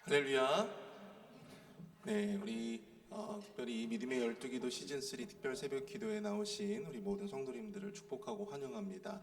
할렐루야. 네, 우리 특별히 믿음의 12기도 시즌3 특별 새벽 기도에 나오신 우리 모든 성도님들을 축복하고 환영합니다.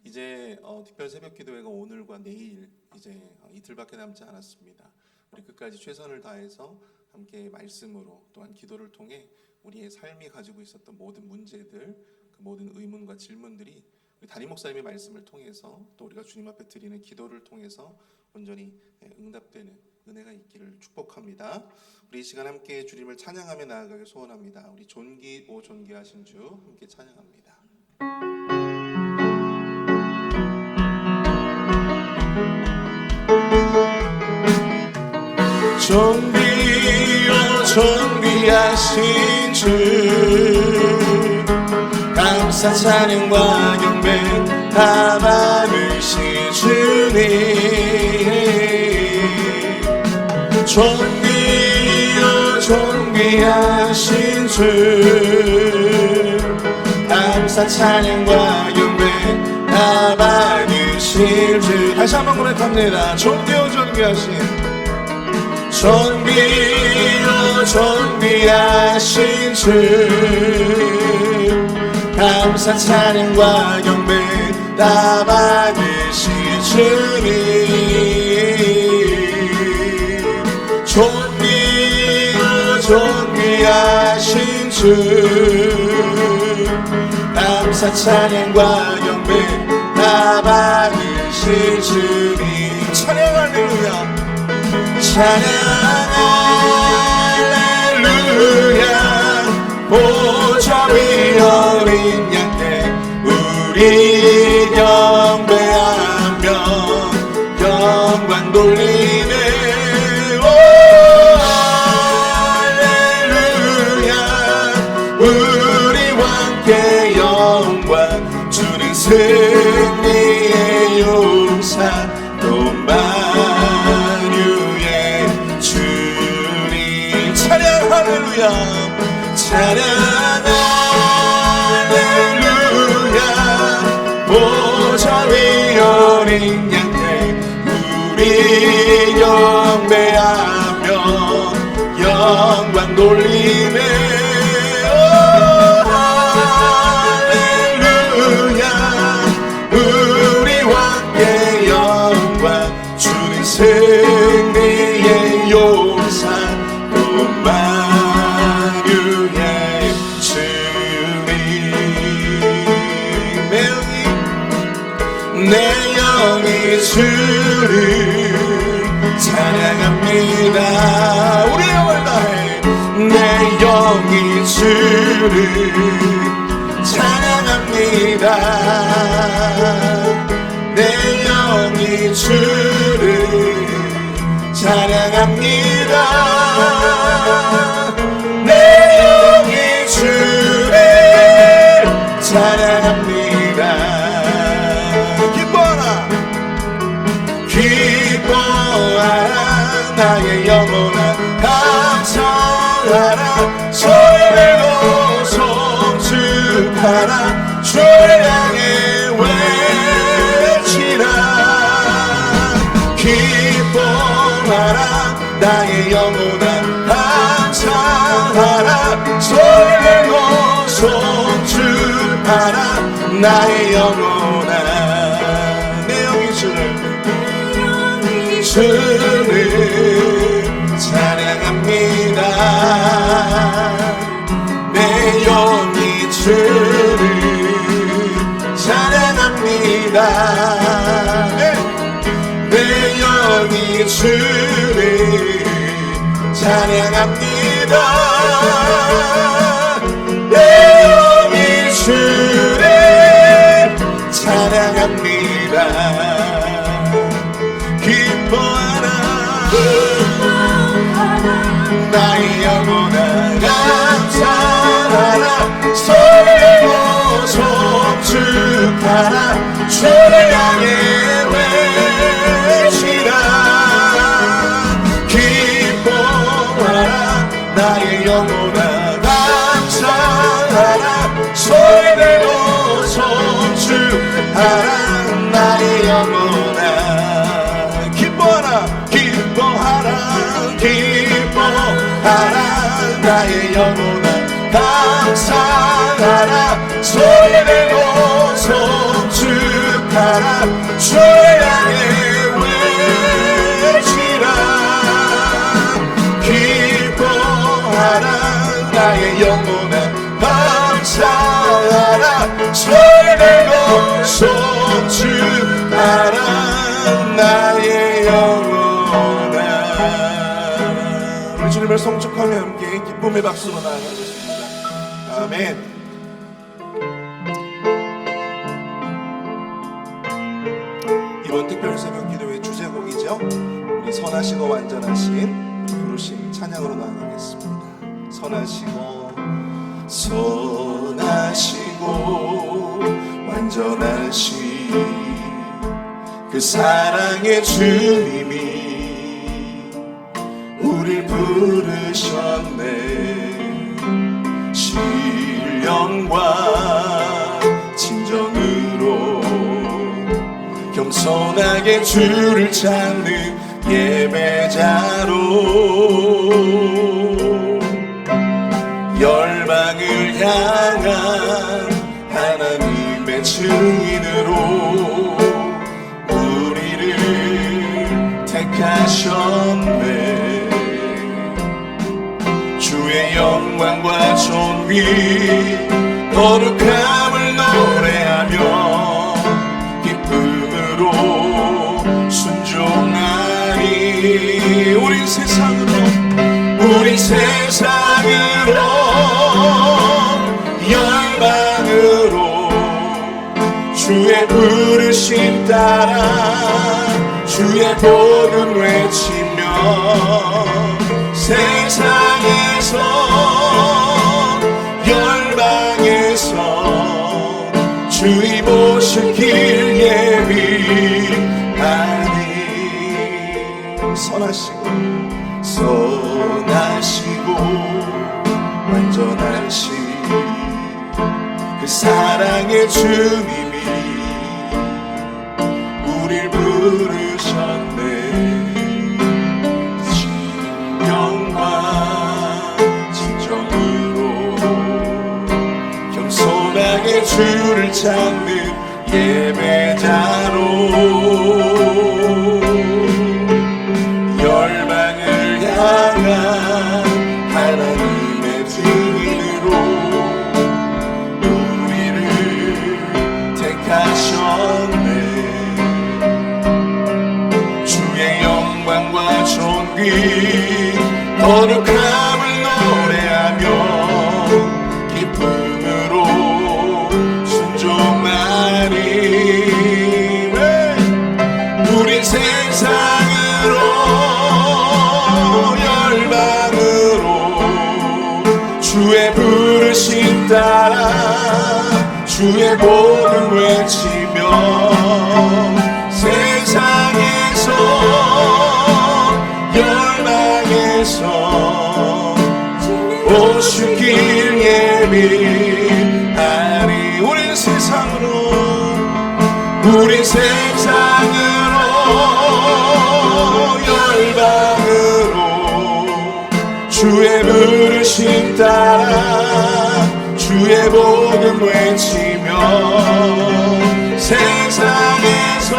이제 특별 새벽 기도회가 오늘과 내일 이제 이틀밖에 남지 않았습니다. 우리 끝까지 최선을 다해서 함께 말씀으로 또한 기도를 통해 우리의 삶이 가지고 있었던 모든 문제들, 그 모든 의문과 질문들이 우리 담임 목사님의 말씀을 통해서 또 우리가 주님 앞에 드리는 기도를 통해서 온전히 응답되는 은혜가 있기를 축복합니다. 우리 이 시간 함께 주님을 찬양하며 나아가길 소원합니다. 우리 존귀하신 주 함께 찬양합니다. 존귀하신 주 감사 찬양과 경배 다 받으실 주님 존귀하신 주 감사 찬양과 경배 다 받으실 주 다시 한번 고백합니다. 존귀하신 주 감사 찬양과 경배 다 받으실 주님 존귀하신 주 감사 찬양과 경배 다 받으실 주님 찬양 할렐루야 찬양 할렐루야 보좌 위 어린 양께 우리 경배하며 영광 돌리네 승리의 용사 또 만유의 주님 찬양 할렐루야 찬양 할렐루야 보좌 위 어린 양께 우리 경배하며 영광 돌리네 승리의 용사 또 만유의 주님 내 영이 주를 찬양합니다 우리 영을 다해 내 영이 주를 찬양합니다 내 영이 주를 찬양합니다 내 영이 주를 찬양합니다 기뻐하라 나의 영혼아 감사하라 소리내고 송축하라 주를 향해 외치라 기뻐하라 나의 영혼아 감사하라 소리내고 송축하라 나의 영혼아 내 영이 주를 찬양합니다 내 영이 주를 찬양합니다 내 영이 주를 찬양합니다 내 영이 주를 찬양합니다 기뻐하라 나의 영혼아 감사하라 소리내고 송축하라 주를 향해 외치라 기뻐하라 나의 영혼아 감사하라 소리내고 송축하라 나의 영혼아 기뻐하라 기뻐 기뻐하라 기뻐하라 나의 영혼아 감사하라 소리내고 송축하라 주의 향해 외치라 기뻐하라 나의 영혼아 감사하라 소리내고 송축하라 나의 영혼아. 우리 주님을 송축하며 함께 기쁨의 박수로 나아가겠습니다. 아멘. 이번 특별 새벽 기도의 주제곡이죠. 우리 선하시고 완전하신 부르심 찬양으로 나아가겠습니다. 선하시고 완전하신 그 사랑의 주님이 우릴 부르셨네. 신령과 진정으로 겸손하게 주를 찾는 예배자로 열방을 향한 하나님의 증인으로 우리를 택하셨네. 주의 영광과 존귀 거룩함을 노래하며 기쁨으로 순종하니 우린 세상으로 열방으로 주의 부르심 따라 주의 복음 외치며 세상에서 열방에서 주의 보실 길 예비하니 선하시고 완전하신 그 사랑의 주님이 우릴 부르셨네. 신령과 진정으로 겸손하게 주를 찾는 예배자로 열방을 향한 하나님의 증인으로 우리를 택하셨네. 주의 영광과 존귀 거룩함을 노래하며 기쁨으로 순종하니 우린 세상으로 열방으로 주의 부르심 따라 주의 복음 외치며 세상에서 열방에서 오실 길 예비하니 우린 세상으로 열방으로 주의 부르심 따라 주의 복음 외치며 세상에서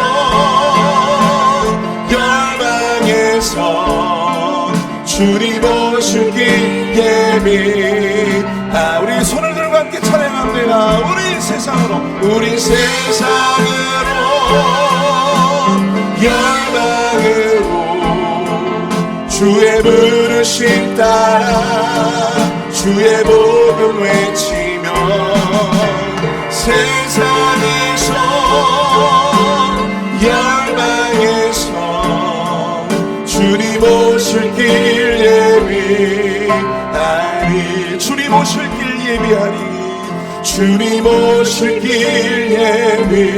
열방에서 주님 오실 길 예비하. 우리 손을 들고 함께 찬양합니다. 우리 세상으로 열방으로 주의 부르심 따라 주의 복음 외치며 세상에서 열방에서 주님 오실 길 예비하니 주님 오실 길 예비하니 주님 오실 길 예비하니.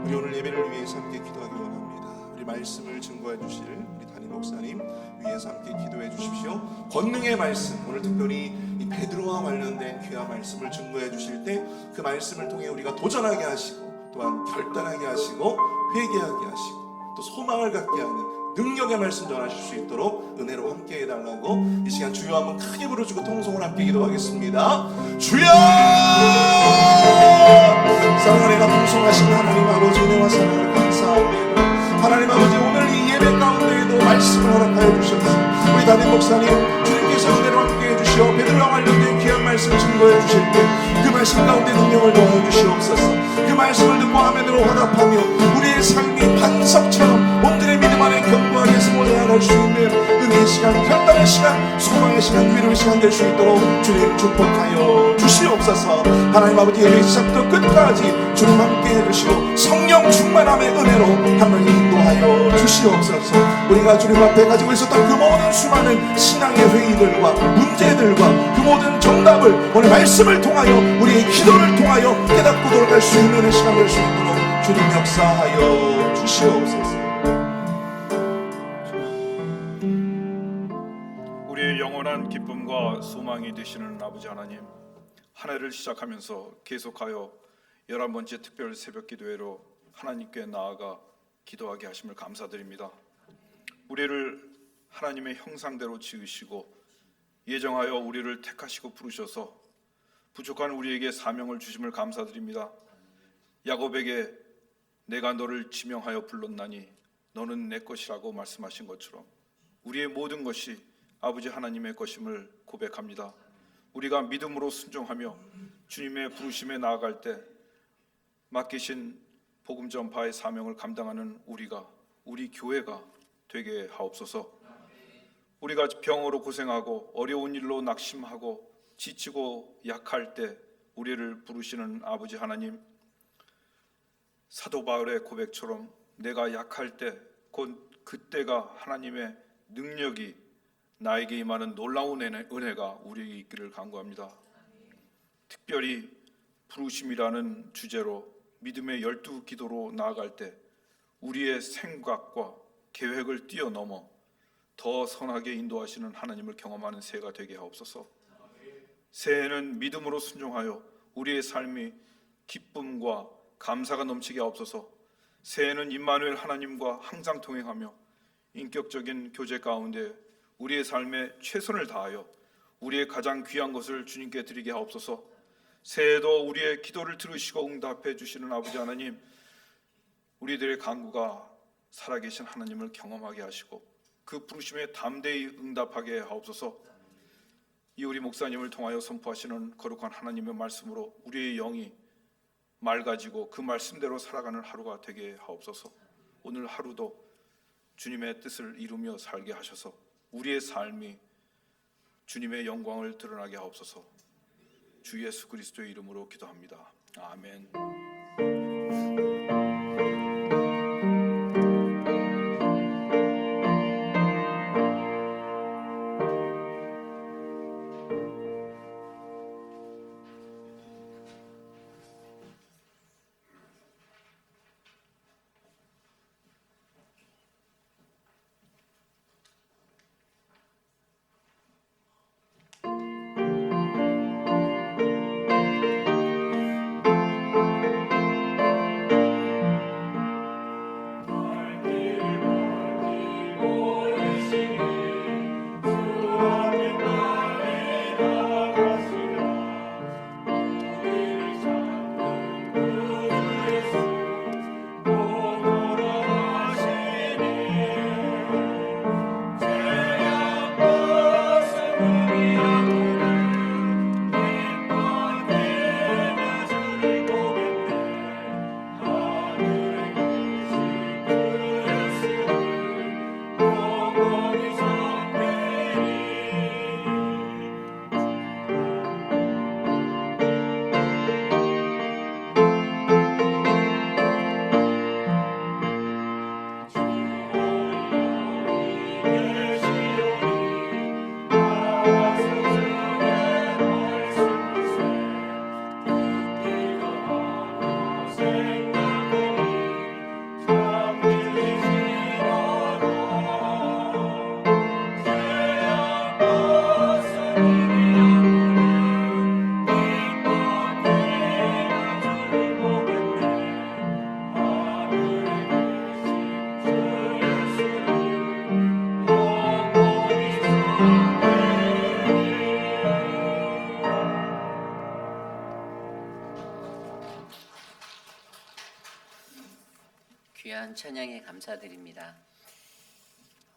우리 오늘 예배를 위해서 함께 기도하기 원합니다. 우리 말씀을 증거해 주실 우리 담임 목사님 위해서 함께 기도해 주십시오. 권능의 말씀, 오늘 특별히 이 베드로와 관련된 귀한 말씀을 증거해 주실 때 그 말씀을 통해 우리가 도전하게 하시고 또한 결단하게 하시고 회개하게 하시고 또 소망을 갖게 하는 능력의 말씀 전하실 수 있도록 은혜로 함께 해달라고 이 시간 주여 한번 크게 부르시고 통성을 함께 기도하겠습니다. 주여! 사랑하는 통성하신 하나님 아버지 은혜와 사랑을 감사합니다. 하나님 아버지 오늘 이 예배 가운데에도 말씀을 허락하여 주셔서 우리 담임 목사님 주님께서 은혜로 함께 해주시어 베드로와 관련된 귀한 말씀 증거해 주실 때 그 말씀 가운데 능력을 더하여 주시옵소서. 그 말씀을 듣고 화면으로 화답하며 우리의 삶이 반석처럼 온들의 믿음 안에 견고하게 승원해 나갈 수 있는 은혜의 시간, 결단의 시간, 소망의 시간, 위로의 시간 될 수 있도록 주님 축복하여 주시옵소서. 하나님 아버지 예배 시작부터 끝까지 주님 함께 해주시고 성령 충만함의 은혜로 하나님 인도하여 주시옵소서. 우리가 주님 앞에 가지고 있었던 그 모든 수많은 신앙의 회의들과 문제들과 그 모든 정답을 오늘 말씀을 통하여 우리의 기도를 통하여 깨닫고 돌아갈 수 있는 시간 될 수 있도록 주님 역사하여 주시옵소서. 우리의 영원한 기쁨과 소망이 되시는 아버지 하나님, 한 해를 시작하면서 계속하여 11번째 특별 새벽 기도회로 하나님께 나아가 기도하게 하심을 감사드립니다. 우리를 하나님의 형상대로 지으시고 예정하여 우리를 택하시고 부르셔서 부족한 우리에게 사명을 주심을 감사드립니다. 야곱에게 내가 너를 지명하여 불렀나니 너는 내 것이라고 말씀하신 것처럼 우리의 모든 것이 아버지 하나님의 것임을 고백합니다. 우리가 믿음으로 순종하며 주님의 부르심에 나아갈 때 맡기신 복음 전파의 사명을 감당하는 우리 교회가 되게 하옵소서. 우리가 병으로 고생하고 어려운 일로 낙심하고 지치고 약할 때 우리를 부르시는 아버지 하나님, 사도 바울의 고백처럼 내가 약할 때 곧 그때가 하나님의 능력이 나에게 임하는 놀라운 은혜가 우리에게 있기를 간구합니다. 특별히 부르심이라는 주제로 믿음의 12기도로 나아갈 때 우리의 생각과 계획을 뛰어넘어 더 선하게 인도하시는 하나님을 경험하는 새해가 되게 하옵소서. 새해는 믿음으로 순종하여 우리의 삶이 기쁨과 감사가 넘치게 하옵소서. 새해는 임마누엘 하나님과 항상 동행하며 인격적인 교제 가운데 우리의 삶에 최선을 다하여 우리의 가장 귀한 것을 주님께 드리게 하옵소서. 새해도 우리의 기도를 들으시고 응답해 주시는 아버지 하나님, 우리들의 간구가 살아계신 하나님을 경험하게 하시고 그 부르심에 담대히 응답하게 하옵소서. 이 우리 목사님을 통하여 선포하시는 거룩한 하나님의 말씀으로 우리의 영이 맑아지고 그 말씀대로 살아가는 하루가 되게 하옵소서. 오늘 하루도 주님의 뜻을 이루며 살게 하셔서 우리의 삶이 주님의 영광을 드러나게 하옵소서. 주 예수 그리스도의 이름으로 기도합니다. 아멘. 귀한 찬양에 감사드립니다.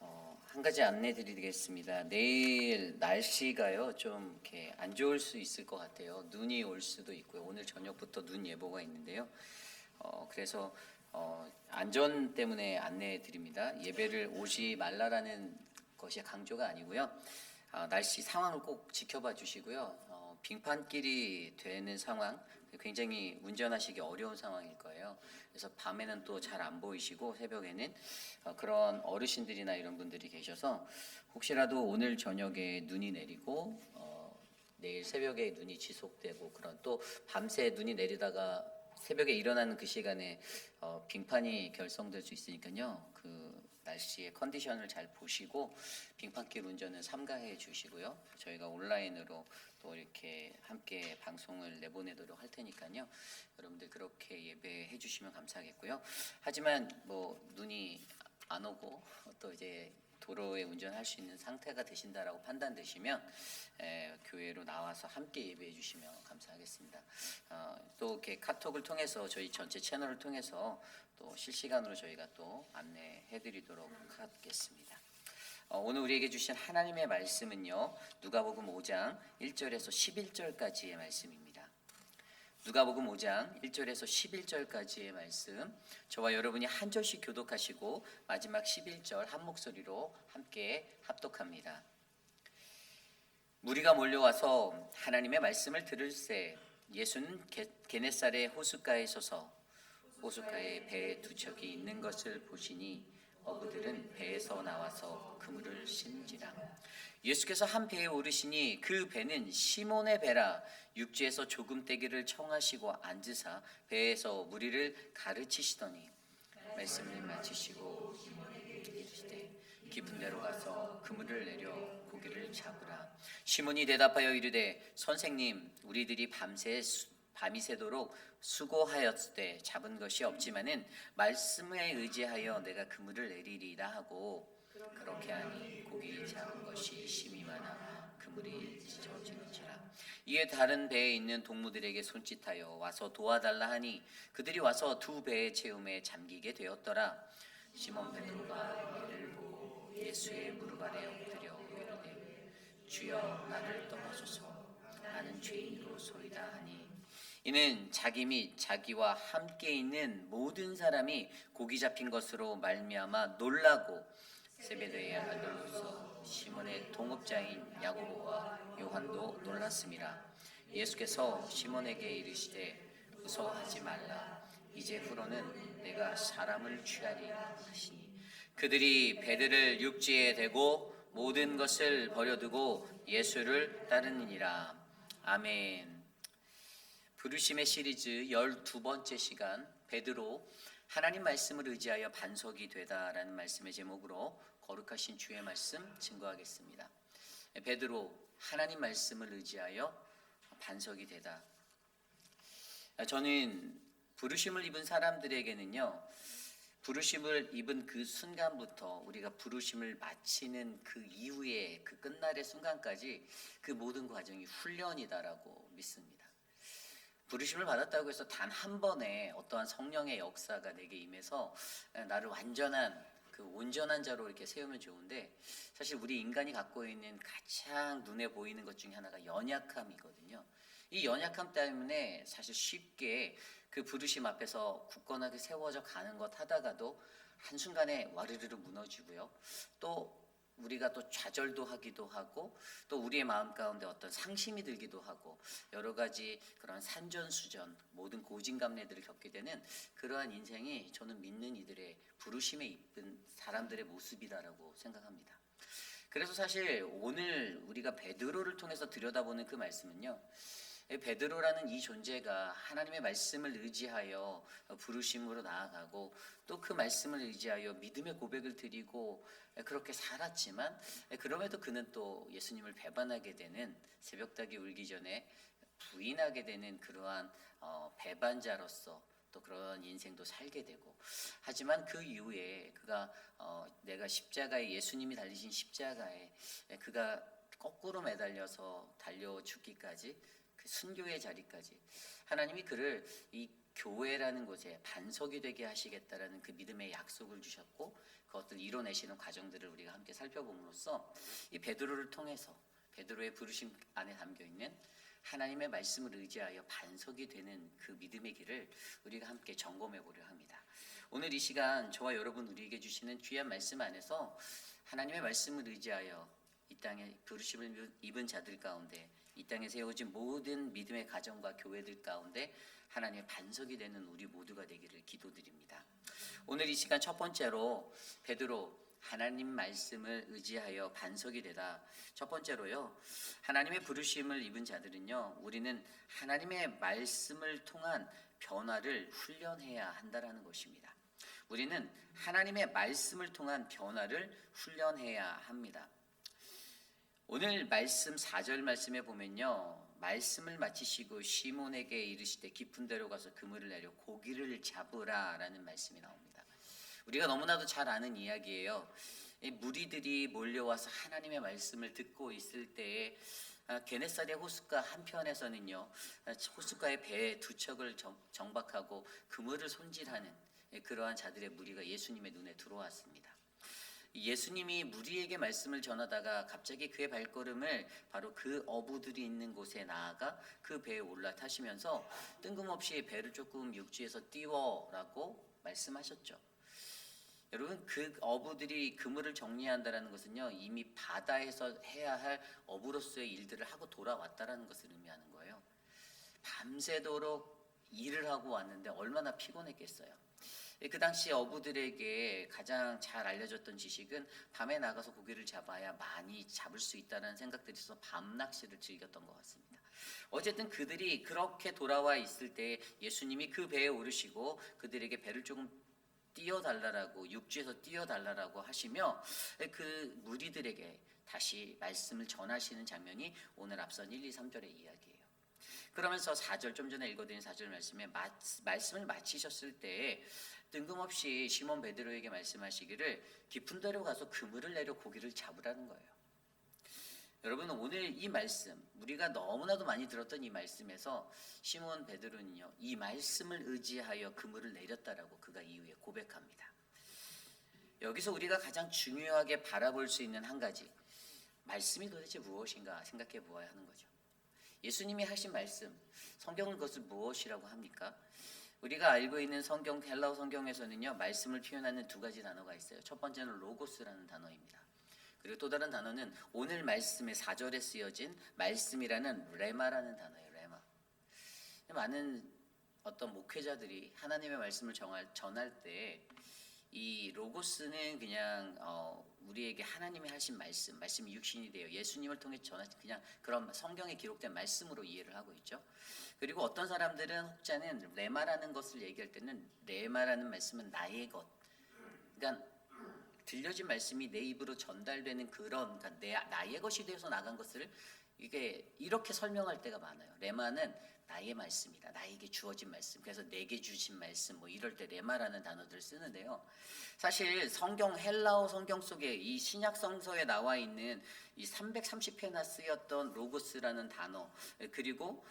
한 가지 안내 드리겠습니다. 내일 날씨가요 좀 이렇게 안 좋을 수 있을 것 같아요. 눈이 올 수도 있고요. 오늘 저녁부터 눈 예보가 있는데요. 그래서 안전 때문에 안내해 드립니다. 예배를 오지 말라라는 것이 강조가 아니고요. 날씨 상황을 꼭 지켜봐 주시고요. 빙판길이 되는 상황, 굉장히 운전하시기 어려운 상황일 거예요. 그래서 밤에는 또 잘 안 보이시고 새벽에는 그런 어르신들이나 이런 분들이 계셔서 혹시라도 오늘 저녁에 눈이 내리고 내일 새벽에 눈이 지속되고 그런 또 밤새 눈이 내리다가 새벽에 일어나는 그 시간에 빙판이 결성될 수 있으니까요. 그 날씨의 컨디션을 잘 보시고 빙판길 운전은 삼가해 주시고요. 저희가 온라인으로 또 이렇게 함께 방송을 내보내도록 할 테니까요. 여러분들 그렇게 예배해 주시면 감사하겠고요. 하지만 뭐 눈이 안 오고 또 이제 도로에 운전할 수 있는 상태가 되신다라고 판단되시면 교회로 나와서 함께 예배해 주시면 감사하겠습니다. 또 이렇게 카톡을 통해서 저희 전체 채널을 통해서 또 실시간으로 저희가 또 안내해 드리도록 하겠습니다. 오늘 우리에게 주신 하나님의 말씀은요. 누가복음 5장 1절에서 11절까지의 말씀입니다. 누가복음 5장 1절에서 11절까지의 말씀, 저와 여러분이 한 절씩 교독하시고 마지막 11절 한 목소리로 함께 합독합니다. 무리가 몰려와서 하나님의 말씀을 들을새 예수는 게네사렛 호숫가에 서서 호숫가에 배 두 척이 있는 것을 보시니 어부들은 배에서 나와서 그물을 신지라. 예수께서 한 배에 오르시니 그 배는 시몬의 배라. 육지에서 조금 떼기를 청하시고 앉으사 배에서 무리를 가르치시더니 말씀을 마치시고 이르시되 깊은 데로 가서 그물을 내려 고기를 잡으라. 시몬이 대답하여 이르되 선생님, 우리들이 밤이 새도록 수고하였으되 잡은 것이 없지만은 말씀에 의지하여 내가 그물을 내리리라 하고 그렇게 하니 고기 잡은 것이 심히 많아 그물이 찢어지는지라. 이에 다른 배에 있는 동무들에게 손짓하여 와서 도와달라 하니 그들이 와서 두 배의 채움에 잠기게 되었더라. 시몬 베드로가 이를 보고 예수의 무릎 아래 엎드려 이르되 주여 나를 떠나소서 나는 죄인으로소이다 하니 이는 자기 및 자기와 함께 있는 모든 사람이 고기 잡힌 것으로 말미암아 놀라고 세베대의 아들로서 시몬의 동업자인 야고보와 요한도 놀랐음이라. 예수께서 시몬에게 이르시되 무서워하지 말라. 이제 후로는 내가 사람을 취하리 하시니 그들이 배들을 육지에 대고 모든 것을 버려두고 예수를 따르니라. 아멘. 부르심의 시리즈 12번째 시간, 베드로 하나님 말씀을 의지하여 반석이 되다라는 말씀의 제목으로 거룩하신 주의 말씀 증거하겠습니다. 베드로 하나님 말씀을 의지하여 반석이 되다. 저는 부르심을 입은 사람들에게는요, 부르심을 입은 그 순간부터 우리가 부르심을 마치는 그 이후에 그 끝날의 순간까지 그 모든 과정이 훈련이다라고 믿습니다. 부르심을 받았다고 해서 단 한 번에 어떠한 성령의 역사가 내게 임해서 나를 완전한 그 온전한 자로 이렇게 세우면 좋은데, 사실 우리 인간이 갖고 있는 가장 눈에 보이는 것 중에 하나가 연약함이거든요. 이 연약함 때문에 사실 쉽게 그 부르심 앞에서 굳건하게 세워져 가는 것 하다가도 한순간에 와르르르 무너지고요. 또 우리가 또 좌절도 하기도 하고 또 우리의 마음 가운데 어떤 상심이 들기도 하고 여러 가지 그런 산전수전 모든 고진감래들을 겪게 되는 그러한 인생이 저는 믿는 이들의 부르심에 이쁜 사람들의 모습이다라고 생각합니다. 그래서 사실 오늘 우리가 베드로를 통해서 들여다보는 그 말씀은요, 베드로라는 이 존재가 하나님의 말씀을 의지하여 부르심으로 나아가고 또 그 말씀을 의지하여 믿음의 고백을 드리고 그렇게 살았지만 그럼에도 그는 또 예수님을 배반하게 되는, 새벽닭이 울기 전에 부인하게 되는 그러한 배반자로서 또 그런 인생도 살게 되고, 하지만 그 이후에 그가 내가 십자가에, 예수님이 달리신 십자가에 그가 거꾸로 매달려서 달려 죽기까지 그 순교의 자리까지 하나님이 그를 이 교회라는 곳에 반석이 되게 하시겠다라는 그 믿음의 약속을 주셨고 그것들을 이뤄내시는 과정들을 우리가 함께 살펴봄으로써 이 베드로를 통해서 베드로의 부르심 안에 담겨 있는 하나님의 말씀을 의지하여 반석이 되는 그 믿음의 길을 우리가 함께 점검해 보려 합니다. 오늘 이 시간 저와 여러분 우리에게 주시는 귀한 말씀 안에서 하나님의 말씀을 의지하여 이 땅에 부르심을 입은 자들 가운데 이 땅에 세워진 모든 믿음의 가정과 교회들 가운데 하나님의 반석이 되는 우리 모두가 되기를 기도드립니다. 오늘 이 시간 첫 번째로 베드로 하나님 말씀을 의지하여 반석이 되다. 첫 번째로요. 하나님의 부르심을 입은 자들은요. 우리는 하나님의 말씀을 통한 변화를 훈련해야 한다라는 것입니다. 우리는 하나님의 말씀을 통한 변화를 훈련해야 합니다. 오늘 말씀 4절 말씀에 보면요. 말씀을 마치시고 시몬에게 이르시되 깊은 데로 가서 그물을 내려 고기를 잡으라라는 말씀이 나옵니다. 우리가 너무나도 잘 아는 이야기예요. 무리들이 몰려와서 하나님의 말씀을 듣고 있을 때에 게네사렛 호숫가 한편에서는요. 호숫가의 배 두 척을 정박하고 그물을 손질하는 그러한 자들의 무리가 예수님의 눈에 들어왔습니다. 예수님이 무리에게 말씀을 전하다가 갑자기 그의 발걸음을 바로 그 어부들이 있는 곳에 나아가 그 배에 올라타시면서 뜬금없이 배를 조금 육지에서 띄워라고 말씀하셨죠. 여러분 그 어부들이 그물을 정리한다는 것은요 이미 바다에서 해야 할 어부로서의 일들을 하고 돌아왔다는 것을 의미하는 거예요. 밤새도록 일을 하고 왔는데 얼마나 피곤했겠어요. 그 당시 어부들에게 가장 잘 알려졌던 지식은 밤에 나가서 고기를 잡아야 많이 잡을 수 있다는 생각들이 있어서 밤 낚시를 즐겼던 것 같습니다. 어쨌든 그들이 그렇게 돌아와 있을 때 예수님이 그 배에 오르시고 그들에게 배를 조금 띄워달라고 육지에서 띄워달라고 하시며 그 무리들에게 다시 말씀을 전하시는 장면이 오늘 앞선 1, 2, 3절의 이야기예요. 그러면서 4절 좀 전에 읽어드린 4절 말씀에 말씀을 마치셨을 때 뜬금없이 시몬 베드로에게 말씀하시기를 깊은 데로 가서 그물을 내려 고기를 잡으라는 거예요. 여러분 오늘 이 말씀 우리가 너무나도 많이 들었던 이 말씀에서 시몬 베드로는요 이 말씀을 의지하여 그물을 내렸다라고 그가 이후에 고백합니다. 여기서 우리가 가장 중요하게 바라볼 수 있는 한 가지 말씀이 도대체 무엇인가 생각해 보아야 하는 거죠. 예수님이 하신 말씀 성경은 그것을 무엇이라고 합니까? 우리가 알고 있는 성경 헬라어 성경에서는요 말씀을 표현하는 두 가지 단어가 있어요. 첫 번째는 로고스라는 단어입니다. 그리고 또 다른 단어는 오늘 말씀의 4절에 쓰여진 말씀이라는 레마라는 단어예요. 레마. 많은 어떤 목회자들이 하나님의 말씀을 전할 때 이 로고스는 그냥 우리에게 하나님이 하신 말씀이 육신이 되어 예수님을 통해 전하신 그냥 그런 성경에 기록된 말씀으로 이해를 하고 있죠. 그리고 어떤 사람들은 혹자는 레마라는 것을 얘기할 때는 레마라는 말씀은 나의 것. 그러니까 들려진 말씀이 내 입으로 전달되는 그런 그러니까 나의 것이 되어서 나간 것을 이게 이렇게 설명할 때가 많아요. 레마는 나의 말씀이다. 나에게 주어진 말씀. 그래서 내게 주신 말씀 뭐 이럴 때 레마라는 단어들을 쓰는데요. 사실 성경 헬라어 성경 속에 이 신약 성서에 나와 있는 이 330회나 쓰였던 로고스라는 단어 그리고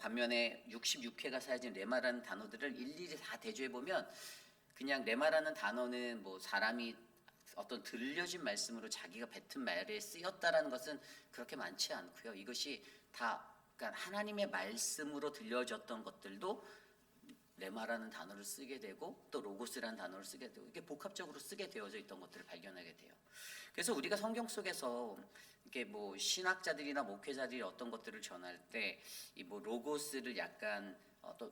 반면에 66회가 사여진 레마라는 단어들을 일일이 다 대조해 보면 그냥 레마라는 단어는 뭐 사람이 어떤 들려진 말씀으로 자기가 뱉은 말에 쓰였다라는 것은 그렇게 많지 않고요. 이것이 다 그러니까 하나님의 말씀으로 들려졌던 것들도 레마라는 단어를 쓰게 되고 또 로고스라는 단어를 쓰게 되고 이게 복합적으로 쓰게 되어져 있던 것들을 발견하게 돼요. 그래서 우리가 성경 속에서 이게 뭐 신학자들이나 목회자들이 어떤 것들을 전할 때 이 뭐 로고스를 약간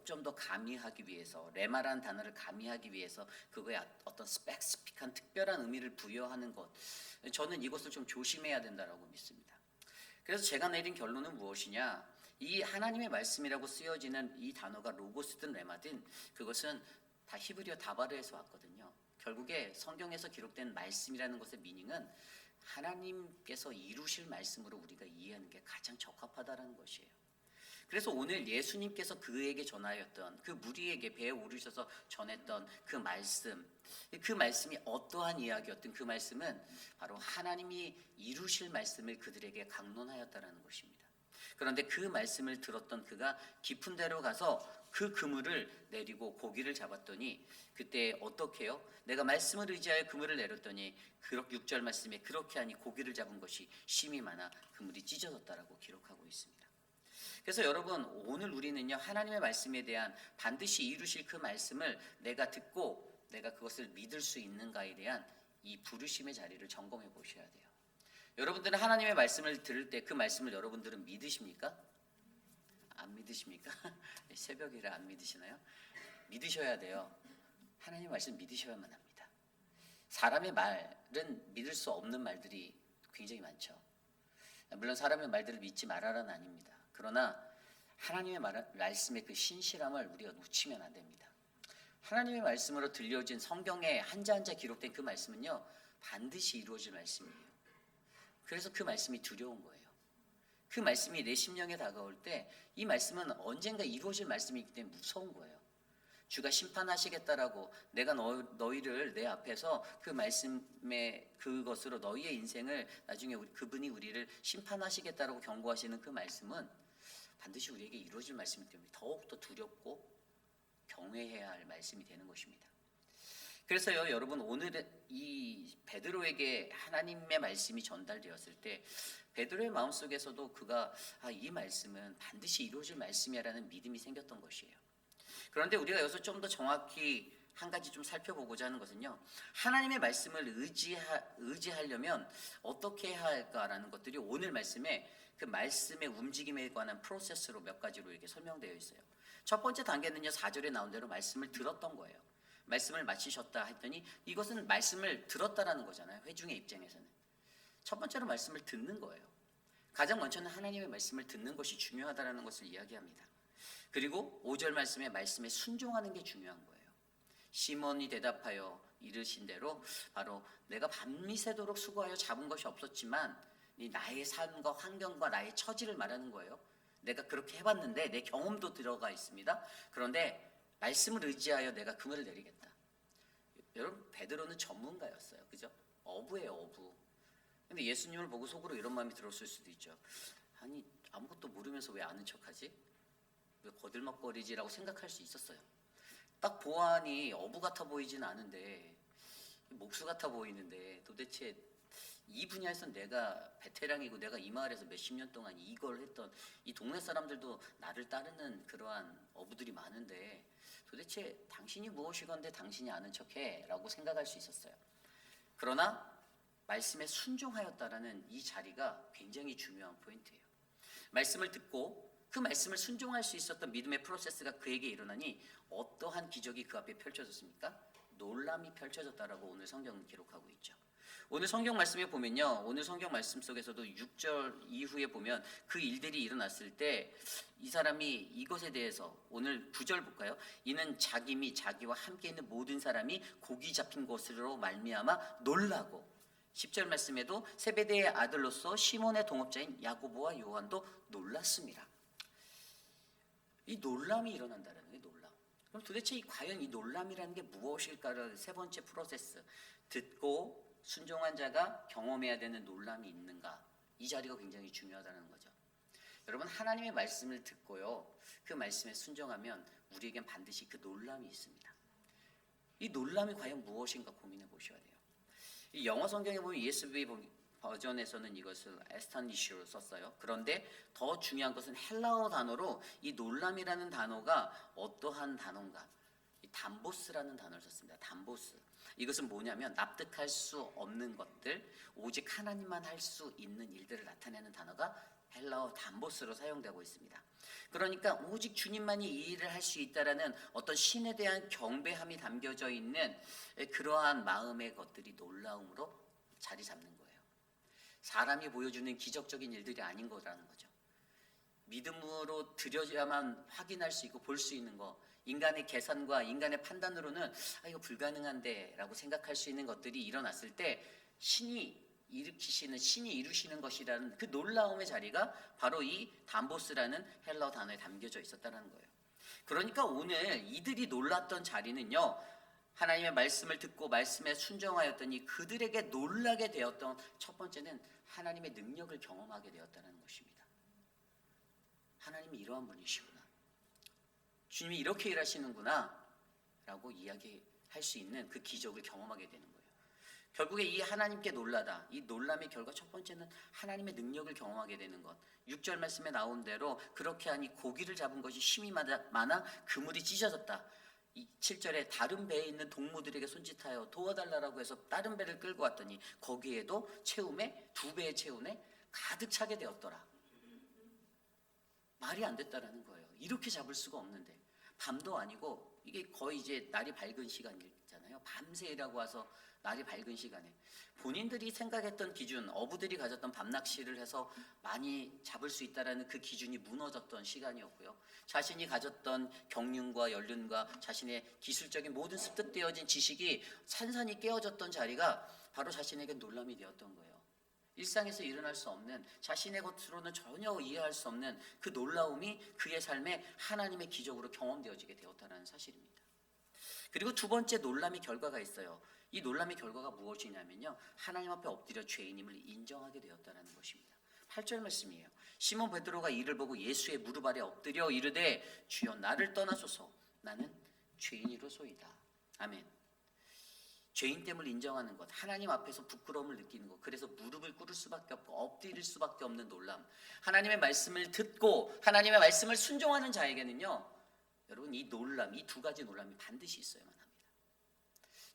좀 더 가미하기 위해서 레마라는 단어를 가미하기 위해서 그거에 어떤 스페시픽한 특별한 의미를 부여하는 것 저는 이것을 좀 조심해야 된다라고 믿습니다. 그래서 제가 내린 결론은 무엇이냐 이 하나님의 말씀이라고 쓰여지는 이 단어가 로고스든 레마든 그것은 다 히브리어 다바르에서 왔거든요. 결국에 성경에서 기록된 말씀이라는 것의 미닝은 하나님께서 이루실 말씀으로 우리가 이해하는 게 가장 적합하다는 것이에요. 그래서 오늘 예수님께서 그에게 전하였던 그 무리에게 배에 오르셔서 전했던 그 말씀이 어떠한 이야기였든 그 말씀은 바로 하나님이 이루실 말씀을 그들에게 강론하였다는 것입니다. 그런데 그 말씀을 들었던 그가 깊은 데로 가서 그 그물을 내리고 고기를 잡았더니 그때 어떻게 해요? 내가 말씀을 의지하여 그물을 내렸더니 6절 말씀에 그렇게 하니 고기를 잡은 것이 심이 많아 그물이 찢어졌다라고 기록하고 있습니다. 그래서 여러분 오늘 우리는요 하나님의 말씀에 대한 반드시 이루실 그 말씀을 내가 듣고 내가 그것을 믿을 수 있는가에 대한 이 부르심의 자리를 점검해 보셔야 돼요. 여러분들은 하나님의 말씀을 들을 때 그 말씀을 여러분들은 믿으십니까? 안 믿으십니까? 새벽이라 안 믿으시나요? 믿으셔야 돼요. 하나님의 말씀 믿으셔야만 합니다. 사람의 말은 믿을 수 없는 말들이 굉장히 많죠. 물론 사람의 말들을 믿지 말아라는 아닙니다. 그러나 하나님의 말씀의 그 신실함을 우리가 놓치면 안 됩니다. 하나님의 말씀으로 들려진 성경에 한자 한자 기록된 그 말씀은요 반드시 이루어질 말씀이에요. 그래서 그 말씀이 두려운 거예요. 그 말씀이 내 심령에 다가올 때 이 말씀은 언젠가 이루어질 말씀이기 때문에 무서운 거예요. 주가 심판하시겠다라고 내가 너희를 내 앞에서 그 말씀의 그것으로 너희의 인생을 나중에 그분이 우리를 심판하시겠다라고 경고하시는 그 말씀은 반드시 우리에게 이루어질 말씀이기 때문에 더욱더 두렵고 경외해야 할 말씀이 되는 것입니다. 그래서요 여러분 오늘 이 베드로에게 하나님의 말씀이 전달되었을 때 베드로의 마음속에서도 그가 이 말씀은 반드시 이루어질 말씀이라는 믿음이 생겼던 것이에요. 그런데 우리가 여기서 좀 더 정확히 한 가지 좀 살펴보고자 하는 것은요 하나님의 말씀을 의지하려면 어떻게 해야 할까라는 것들이 오늘 말씀에 그 말씀의 움직임에 관한 프로세스로 몇 가지로 이렇게 설명되어 있어요. 첫 번째 단계는요 4절에 나온 대로 말씀을 들었던 거예요. 말씀을 마치셨다 했더니 이것은 말씀을 들었다라는 거잖아요. 회중의 입장에서는 첫 번째로 말씀을 듣는 거예요. 가장 먼저는 하나님의 말씀을 듣는 것이 중요하다라는 것을 이야기합니다. 그리고 5절 말씀에 순종하는 게 중요한 거예요. 시몬이 대답하여 이르신 대로 바로 내가 밤미새도록 수고하여 잡은 것이 없었지만 나의 삶과 환경과 나의 처지를 말하는 거예요. 내가 그렇게 해봤는데 내 경험도 들어가 있습니다. 그런데 말씀을 의지하여 내가 그물을 내리겠다. 여러분 베드로는 전문가였어요. 그죠? 어부예요 어부. 근데 예수님을 보고 속으로 이런 마음이 들었을 수도 있죠. 아니 아무것도 모르면서 왜 아는 척하지? 왜 거들먹거리지라고 생각할 수 있었어요. 딱 보아하니 어부 같아 보이진 않은데 목수 같아 보이는데 도대체 이 분야에서 내가 베테랑이고 내가 이 마을에서 몇십 년 동안 이걸 했던 이 동네 사람들도 나를 따르는 그러한 어부들이 많은데 도대체 당신이 무엇이건데 당신이 아는 척해 라고 생각할 수 있었어요. 그러나 말씀에 순종하였다라는 이 자리가 굉장히 중요한 포인트예요. 말씀을 듣고 그 말씀을 순종할 수 있었던 믿음의 프로세스가 그에게 일어나니 어떠한 기적이 그 앞에 펼쳐졌습니까? 놀람이 펼쳐졌다라고 오늘 성경은 기록하고 있죠. 오늘 성경 말씀에 보면요. 오늘 성경 말씀 속에서도 6절 이후에 보면 그 일들이 일어났을 때 이 사람이 이것에 대해서 오늘 9절 볼까요? 이는 자기 및 자기와 함께 있는 모든 사람이 고기 잡힌 것으로 말미암아 놀라고 10절 말씀에도 세베대의 아들로서 시몬의 동업자인 야고보와 요한도 놀랐습니다. 이 놀람이 일어난다는 거예요. 놀람. 그럼 도대체 과연 이 놀람이라는 게 무엇일까를 세 번째 프로세스 듣고 순종한 자가 경험해야 되는 놀람이 있는가? 이 자리가 굉장히 중요하다는 거죠. 여러분 하나님의 말씀을 듣고요. 그 말씀에 순종하면 우리에겐 반드시 그 놀람이 있습니다. 이 놀람이 과연 무엇인가 고민해 보셔야 돼요. 이 영어 성경에 보면 ESV 버전에서는 이것을 에스타니쉬로 썼어요. 그런데 더 중요한 것은 헬라어 단어로 이 놀람이라는 단어가 어떠한 단어인가? 이 담보스라는 단어를 썼습니다. 담보스. 이것은 뭐냐면 납득할 수 없는 것들, 오직 하나님만 할 수 있는 일들을 나타내는 단어가 헬라어 담보스로 사용되고 있습니다. 그러니까 오직 주님만이 이 일을 할 수 있다라는 어떤 신에 대한 경배함이 담겨져 있는 그러한 마음의 것들이 놀라움으로 자리 잡는 거예요. 사람이 보여주는 기적적인 일들이 아닌 거라는 거죠. 믿음으로 드려야만 확인할 수 있고 볼 수 있는 거, 인간의 계산과 인간의 판단으로는 이거 불가능한데 라고 생각할 수 있는 것들이 일어났을 때 신이 이루시는 것이라는 그 놀라움의 자리가 바로 이 담보스라는 헬라어 단어에 담겨져 있었다는 거예요. 그러니까 오늘 이들이 놀랐던 자리는요, 하나님의 말씀을 듣고 말씀에 순종하였더니 그들에게 놀라게 되었던 첫 번째는 하나님의 능력을 경험하게 되었다는 것입니다. 하나님이 이러한 분이시구나. 주님이 이렇게 일하시는구나 라고 이야기할 수 있는 그 기적을 경험하게 되는 거예요. 결국에 이 하나님께 놀라다, 이 놀람의 결과 첫 번째는 하나님의 능력을 경험하게 되는 것. 6절 말씀에 나온 대로 그렇게 하니 고기를 잡은 것이 힘이 많아 그물이 찢어졌다. 이 7절에 다른 배에 있는 동무들에게 손짓하여 도와달라고 해서 다른 배를 끌고 왔더니 거기에도 채움에 2배의 채움에 가득 차게 되었더라. 말이 안 됐다라는 거예요. 이렇게 잡을 수가 없는데 밤도 아니고 이게 거의 이제 날이 밝은 시간이잖아요. 밤새 일하고 와서 날이 밝은 시간에 본인들이 생각했던 기준, 어부들이 가졌던 밤낚시를 해서 많이 잡을 수 있다라는 그 기준이 무너졌던 시간이었고요. 자신이 가졌던 경륜과 연륜과 자신의 기술적인 모든 습득되어진 지식이 산산이 깨어졌던 자리가 바로 자신에게 놀람이 되었던 거예요. 일상에서 일어날 수 없는, 자신의 것으로는 전혀 이해할 수 없는 그 놀라움이 그의 삶에 하나님의 기적으로 경험되어지게 되었다는 사실입니다. 그리고 두 번째 놀람의 결과가 있어요. 이 놀람의 결과가 무엇이냐면요, 하나님 앞에 엎드려 죄인임을 인정하게 되었다는 것입니다. 8절 말씀이에요. 시몬 베드로가 이를 보고 예수의 무릎 아래 엎드려 이르되 주여 나를 떠나소서 나는 죄인이로소이다. 아멘. 죄인됨을 인정하는 것, 하나님 앞에서 부끄러움을 느끼는 것, 그래서 무릎을 꿇을 수밖에 없고 엎드릴 수밖에 없는 놀람. 하나님의 말씀을 듣고 하나님의 말씀을 순종하는 자에게는요, 여러분 이 놀람, 이 두 가지 놀람이 반드시 있어야만 합니다.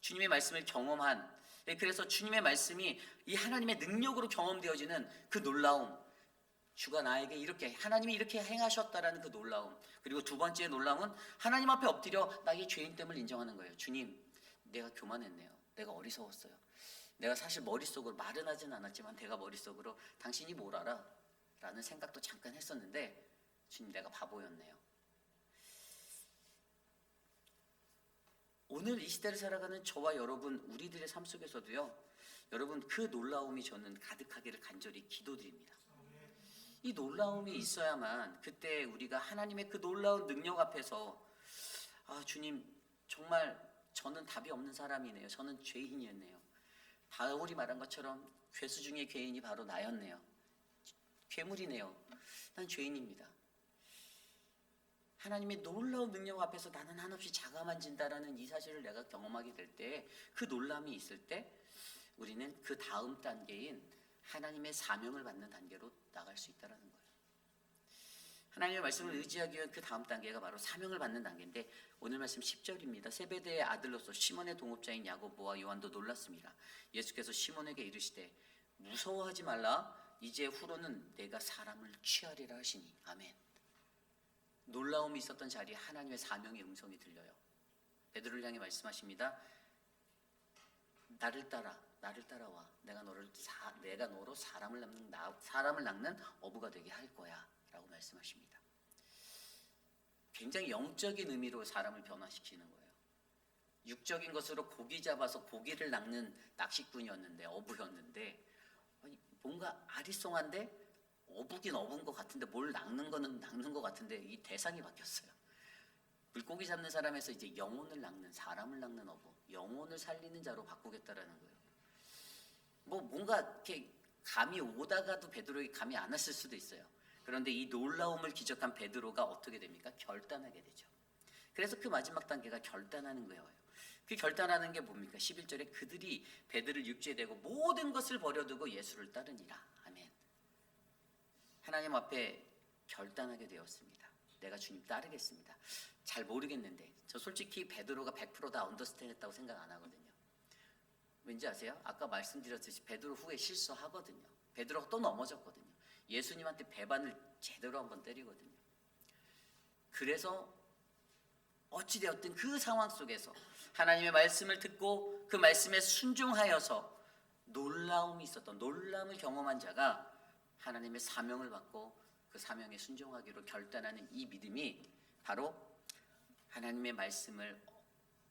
주님의 말씀을 경험한, 그래서 주님의 말씀이 이 하나님의 능력으로 경험되어지는 그 놀라움, 주가 나에게 이렇게, 하나님이 이렇게 행하셨다라는 그 놀라움. 그리고 두 번째 놀라움은 하나님 앞에 엎드려 나의 죄인됨을 인정하는 거예요. 주님, 내가 교만했네요. 내가 어리석었어요. 내가 사실 머릿속으로 말은 하진 않았지만 내가 머릿속으로 당신이 뭘 알아? 라는 생각도 잠깐 했었는데 주님, 내가 바보였네요. 오늘 이 시대를 살아가는 저와 여러분, 우리들의 삶 속에서도요, 여러분 그 놀라움이 저는 가득하기를 간절히 기도드립니다. 이 놀라움이 있어야만 그때 우리가 하나님의 그 놀라운 능력 앞에서 주님, 정말 저는 답이 없는 사람이네요. 저는 죄인이었네요. 바울이 말한 것처럼 괴수 중에 괴인이 바로 나였네요. 괴물이네요. 난 죄인입니다. 하나님의 놀라운 능력 앞에서 나는 한없이 자감해진다라는 이 사실을 내가 경험하게 될 때, 그 놀람이 있을 때 우리는 그 다음 단계인 하나님의 사명을 받는 단계로 나갈 수 있다는 거예요. 하나님의 말씀을 의지하기 위한 그 다음 단계가 바로 사명을 받는 단계인데, 오늘 말씀 10절입니다. 세베대의 아들로서 시몬의 동업자인 야고보와 요한도 놀랐습니다. 예수께서 시몬에게 이르시되 무서워하지 말라, 이제 후로는 내가 사람을 취하리라 하시니. 아멘. 놀라움이 있었던 자리에 하나님의 사명의 음성이 들려요. 베드로를 향해 말씀하십니다. 나를 따라와. 내가 너로 사람을 낚는 어부가 되게 할 거야 라고 말씀하십니다. 굉장히 영적인 의미로 사람을 변화시키는 거예요. 육적인 것으로 고기 잡아서 고기를 낚는 낚시꾼이었는데, 어부였는데, 뭔가 아리송한데 어부긴 어부인 것 같은데 뭘 낚는 거는 낚는 것 같은데 이 대상이 바뀌었어요. 물고기 잡는 사람에서 이제 영혼을 낚는, 사람을 낚는 어부, 영혼을 살리는 자로 바꾸겠다라는 거예요. 뭔가 이렇게 감이 오다가도 베드로에게 감이 안 왔을 수도 있어요. 그런데 이 놀라움을 기적한 베드로가 어떻게 됩니까? 결단하게 되죠. 그래서 그 마지막 단계가 결단하는 거예요. 그 결단하는 게 뭡니까? 11절에 그들이 베드로를 육지에 대고 모든 것을 버려두고 예수를 따르니라. 아멘. 하나님 앞에 결단하게 되었습니다. 내가 주님 따르겠습니다. 잘 모르겠는데, 저 솔직히 베드로가 100% 다 언더스탠드했다고 생각 안 하거든요. 왠지 아세요? 아까 말씀드렸듯이 베드로 후에 실수하거든요. 베드로가 또 넘어졌거든요. 예수님한테 배반을 제대로 한번 때리거든요. 그래서 어찌되었든 그 상황 속에서 하나님의 말씀을 듣고 그 말씀에 순종하여서 놀라움이 있었던, 놀람을 경험한 자가 하나님의 사명을 받고 그 사명에 순종하기로 결단하는 이 믿음이 바로 하나님의 말씀을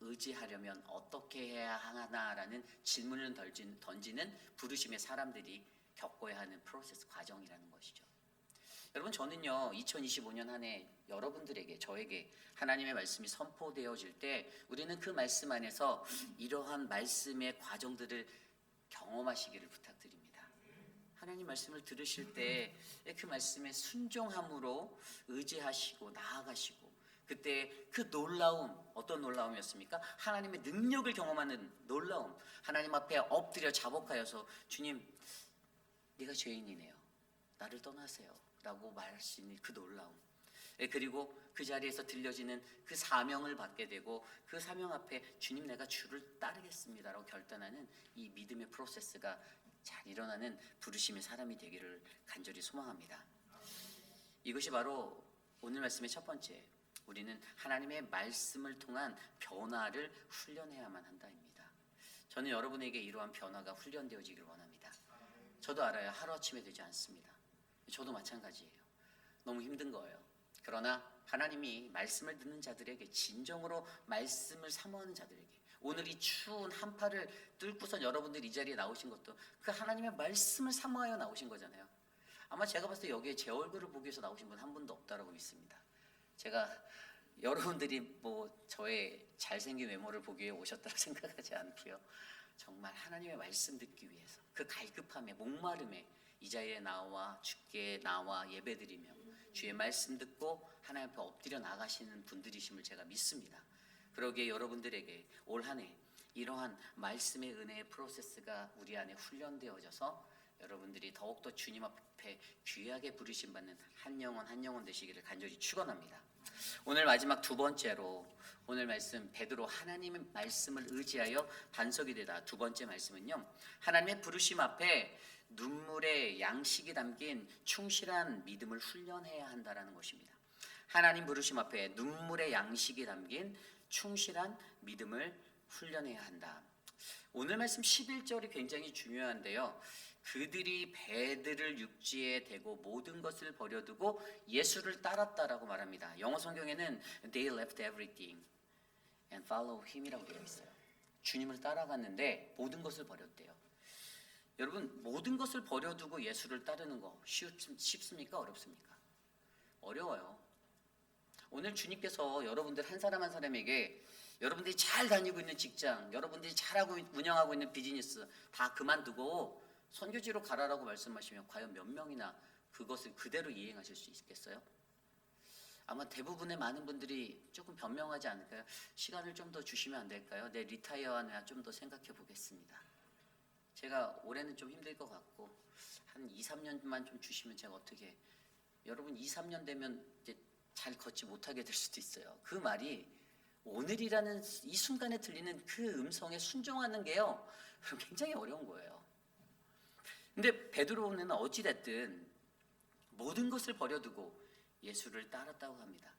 의지하려면 어떻게 해야 하나라는 질문을 던지는 부르심의 사람들이 겪어야 하는 프로세스 과정이라는 것이죠. 여러분, 저는요 2025년 한 해 여러분들에게, 저에게 하나님의 말씀이 선포되어질 때 우리는 그 말씀 안에서 이러한 말씀의 과정들을 경험하시기를 부탁드립니다. 하나님 말씀을 들으실 때 그 말씀에 순종함으로 의지하시고 나아가시고, 그때 그 놀라움, 어떤 놀라움이었습니까? 하나님의 능력을 경험하는 놀라움. 하나님 앞에 엎드려 자복하여서 주님, 네가 죄인이네요, 나를 떠나세요 라고 말하시는 그 놀라움. 그리고 그 자리에서 들려지는 그 사명을 받게 되고, 그 사명 앞에 주님 내가 주를 따르겠습니다라고 결단하는 이 믿음의 프로세스가 잘 일어나는 부르심의 사람이 되기를 간절히 소망합니다. 이것이 바로 오늘 말씀의 첫 번째, 우리는 하나님의 말씀을 통한 변화를 훈련해야만 한다입니다. 저는 여러분에게 이러한 변화가 훈련되어지기를 원합니다. 저도 알아요, 하루아침에 되지 않습니다. 저도 마찬가지예요. 너무 힘든 거예요. 그러나 하나님이 말씀을 듣는 자들에게, 진정으로 말씀을 사모하는 자들에게, 오늘 이 추운 한파를 뚫고선 여러분들이 이 자리에 나오신 것도 그 하나님의 말씀을 사모하여 나오신 거잖아요. 아마 제가 봤을 때 여기에 제 얼굴을 보기 위해서 나오신 분 한 분도 없다라고 믿습니다. 제가 여러분들이 뭐 저의 잘생긴 외모를 보기 위해 오셨다고 생각하지 않고요, 정말 하나님의 말씀 듣기 위해서 그 갈급함에, 목마름에 이 자리에 나와 주께 나와 예배드리며 주의 말씀 듣고 하나님 앞에 엎드려 나가시는 분들이심을 제가 믿습니다. 그러기에 여러분들에게 올 한 해 이러한 말씀의 은혜의 프로세스가 우리 안에 훈련되어져서 여러분들이 더욱더 주님 앞에 귀하게 부르심 받는 한 영혼 되시기를 간절히 축원합니다. 오늘 마지막 두 번째로, 오늘 말씀 베드로 하나님의 말씀을 의지하여 반석이 되다. 두 번째 말씀은요, 하나님의 부르심 앞에 눈물의 양식이 담긴 충실한 믿음을 훈련해야 한다라는 것입니다. 하나님 부르심 앞에 눈물의 양식이 담긴 충실한 믿음을 훈련해야 한다. 오늘 말씀 11절이 굉장히 중요한데요, 그들이 배들을 육지에 대고 모든 것을 버려두고 예수를 따랐다라고 말합니다. 영어 성경에는 they left everything and follow him이라고 되어 있어요. 주님을 따라갔는데 모든 것을 버렸대요. 여러분, 모든 것을 버려두고 예수를 따르는 거 쉽습니까? 어렵습니까? 어려워요. 오늘 주님께서 여러분들 한 사람 한 사람에게 여러분들이 잘 다니고 있는 직장, 여러분들이 잘하고 운영하고 있는 비즈니스 다 그만두고 선교지로 가라라고 말씀하시면 과연 몇 명이나 그것을 그대로 이행하실 수 있겠어요? 아마 대부분의 많은 분들이 조금 변명하지 않을까요? 시간을 좀 더 주시면 안 될까요? 내 리타이어나 좀 더 생각해 보겠습니다. 제가 올해는 좀 힘들 것 같고 한 2, 3년만 좀 주시면 제가 어떻게, 여러분 2, 3년 되면 이제 잘 걷지 못하게 될 수도 있어요. 그 말이 오늘이라는 이 순간에 들리는 그 음성에 순종하는 게요, 굉장히 어려운 거예요. 근데 베드로는 어찌됐든 모든 것을 버려두고 예수를 따랐다고 합니다.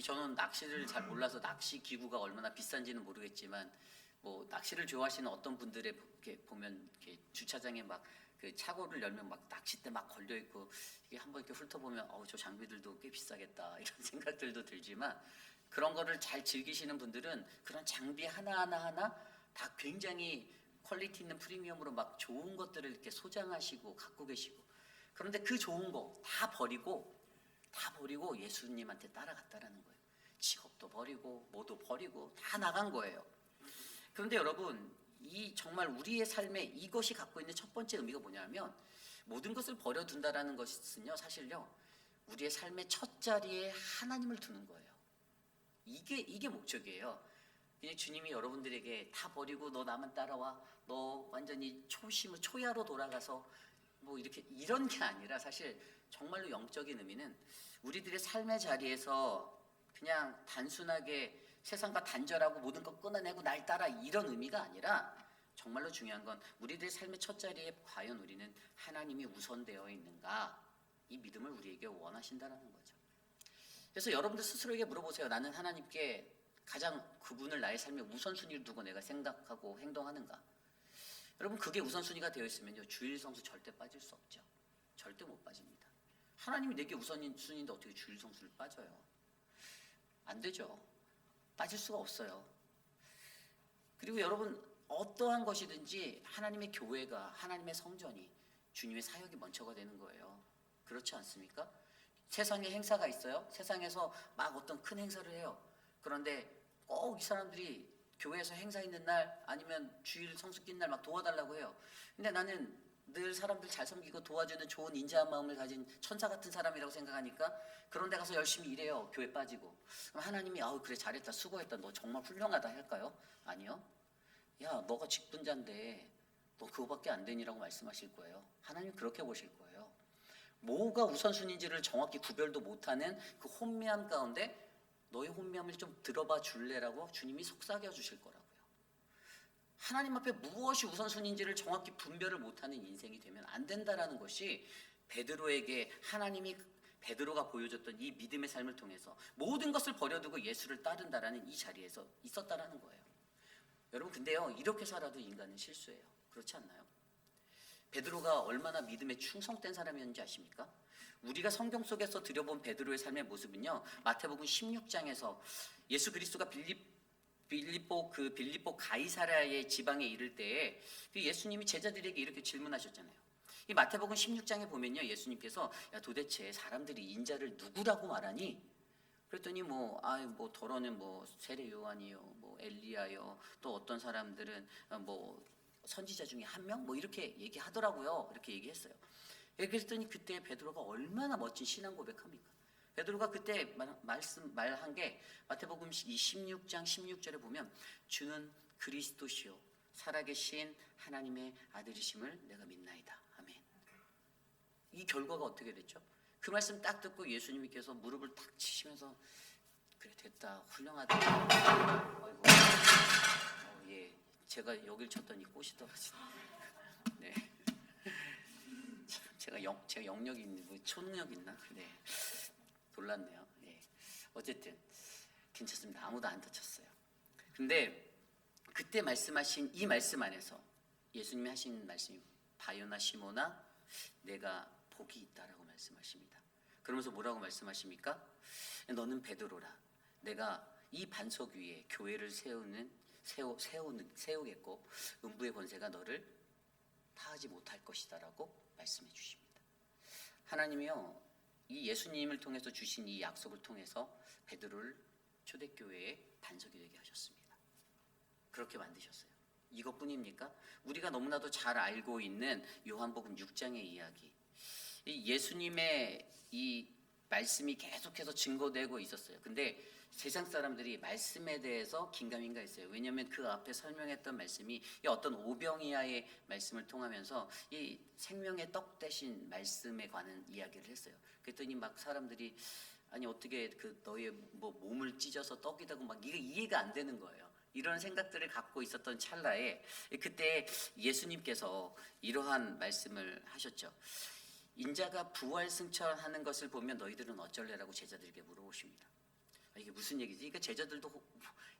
저는 낚시를 잘 몰라서 낚시 기구가 얼마나 비싼지는 모르겠지만, 뭐 낚시를 좋아하시는 어떤 분들의 이렇게 보면 이렇게 주차장에 막 그 차고를 열면 막 낚싯대 막 걸려 있고, 이게 한번 이렇게 훑어보면 저 장비들도 꽤 비싸겠다 이런 생각들도 들지만, 그런 거를 잘 즐기시는 분들은 그런 장비 하나 다 굉장히 퀄리티 있는 프리미엄으로 막 좋은 것들을 이렇게 소장하시고 갖고 계시고, 그런데 그 좋은 거 다 버리고 예수님한테 따라갔다라는 거예요. 직업도 버리고 뭐도 버리고 다 나간 거예요. 그런데 여러분, 이 정말 우리의 삶에 이것이 갖고 있는 첫 번째 의미가 뭐냐면, 모든 것을 버려둔다라는 것은요, 사실요, 우리의 삶의 첫 자리에 하나님을 두는 거예요. 이게 목적이에요. 그냥 주님이 여러분들에게 다 버리고 너 나만 따라와, 너 완전히 초야로 돌아가서 뭐 이렇게, 이런 게 아니라, 사실 정말로 영적인 의미는 우리들의 삶의 자리에서 그냥 단순하게 세상과 단절하고 모든 것 끊어내고 날 따라, 이런 의미가 아니라, 정말로 중요한 건 우리들의 삶의 첫 자리에 과연 우리는 하나님이 우선되어 있는가, 이 믿음을 우리에게 원하신다는 거죠. 그래서 여러분들 스스로에게 물어보세요. 나는 하나님께 가장 그분을 나의 삶의 우선순위를 두고 내가 생각하고 행동하는가? 여러분, 그게 우선순위가 되어 있으면요, 주일 성수 절대 빠질 수 없죠. 절대 못 빠집니다. 하나님이 내게 우선순위인데 어떻게 주일 성수를 빠져요? 안 되죠. 빠질 수가 없어요. 그리고 여러분, 어떠한 것이든지 하나님의 교회가, 하나님의 성전이 주님의 사역이 먼저가 되는 거예요. 그렇지 않습니까? 세상에 행사가 있어요. 세상에서 막 어떤 큰 행사를 해요. 그런데 꼭 이 사람들이 교회에서 행사 있는 날, 아니면 주일 성수 낀 날 막 도와달라고 해요. 근데 나는 늘 사람들 잘 섬기고 도와주는 좋은 인자한 마음을 가진 천사 같은 사람이라고 생각하니까 그런 데 가서 열심히 일해요. 교회 빠지고. 그럼 하나님이 아우 그래 잘했다 수고했다 너 정말 훌륭하다 할까요? 아니요. 야 너가 직분자인데 너 그거밖에 안 되니라고 말씀하실 거예요. 하나님 그렇게 보실 거예요. 뭐가 우선순위인지를 정확히 구별도 못하는 그 혼미함 가운데 너의 혼미함을 좀 들어봐 줄래라고 주님이 속삭여 주실 거라고요. 하나님 앞에 무엇이 우선순위인지를 정확히 분별을 못하는 인생이 되면 안 된다라는 것이 베드로에게 하나님이 베드로가 보여줬던 이 믿음의 삶을 통해서 모든 것을 버려두고 예수를 따른다라는 이 자리에서 있었다라는 거예요. 여러분 근데요 이렇게 살아도 인간은 실수해요. 그렇지 않나요? 베드로가 얼마나 믿음에 충성된 사람이었는지 아십니까? 우리가 성경 속에서 들여본 베드로의 삶의 모습은요 마태복음 16장에서 예수 그리스도가 빌립보 가이사랴의 지방에 이를 때에 예수님이 제자들에게 이렇게 질문하셨잖아요. 이 마태복음 16장에 보면요 예수님께서 야 도대체 사람들이 인자를 누구라고 말하니? 그랬더니 뭐 더러는 뭐 세례 요한이요, 뭐 엘리야요, 또 어떤 사람들은 뭐 선지자 중에 한 명, 뭐 이렇게 얘기하더라고요. 이렇게 얘기했어요. 그랬더니 그때 베드로가 얼마나 멋진 신앙 고백합니까? 베드로가 그때 말한 게 마태복음 16장 16절에 보면 주는 그리스도시요 살아계신 하나님의 아들이심을 내가 믿나이다. 아멘. 이 결과가 어떻게 됐죠? 그 말씀 딱 듣고 예수님께서 무릎을 탁 치시면서 그래 됐다 훌륭하다. 아이고 예 제가 여길 쳤더니 꽃이 떨어지네. 네. 제가 영역이 있는 뭐 초능력 있나? 네. 놀랐네요. 예. 어쨌든 괜찮습니다. 아무도 안 다쳤어요. 근데 그때 말씀하신 이 말씀 안에서 예수님이 하신 말씀이 바요나 시모나 내가 복이 있다라고 말씀하십니다. 그러면서 뭐라고 말씀하십니까? 너는 베드로라. 내가 이 반석 위에 교회를 세우겠고 음부의 권세가 너를 타하지 못할 것이다라고 말씀해 주십니다. 하나님이요 이 예수님을 통해서 주신 이 약속을 통해서 베드로를 초대교회의 반석이 되게 하셨습니다. 그렇게 만드셨어요. 이것뿐입니까? 우리가 너무나도 잘 알고 있는 요한복음 6장의 이야기. 이 예수님의 이 말씀이 계속해서 증거되고 있었어요. 근데 세상 사람들이 말씀에 대해서 긴가민가 했어요. 왜냐하면 그 앞에 설명했던 말씀이 이 어떤 오병이어의 말씀을 통하면서 이 생명의 떡 대신 말씀에 관한 이야기를 했어요. 그랬더니 막 사람들이 아니 어떻게 그 너의 뭐 몸을 찢어서 떡이 되고 막 이게 이해가 안 되는 거예요. 이런 생각들을 갖고 있었던 찰나에 그때 예수님께서 이러한 말씀을 하셨죠. 인자가 부활 승천하는 것을 보면 너희들은 어쩔래라고 제자들에게 물어보십니다. 이게 무슨 얘기지? 그러니까 제자들도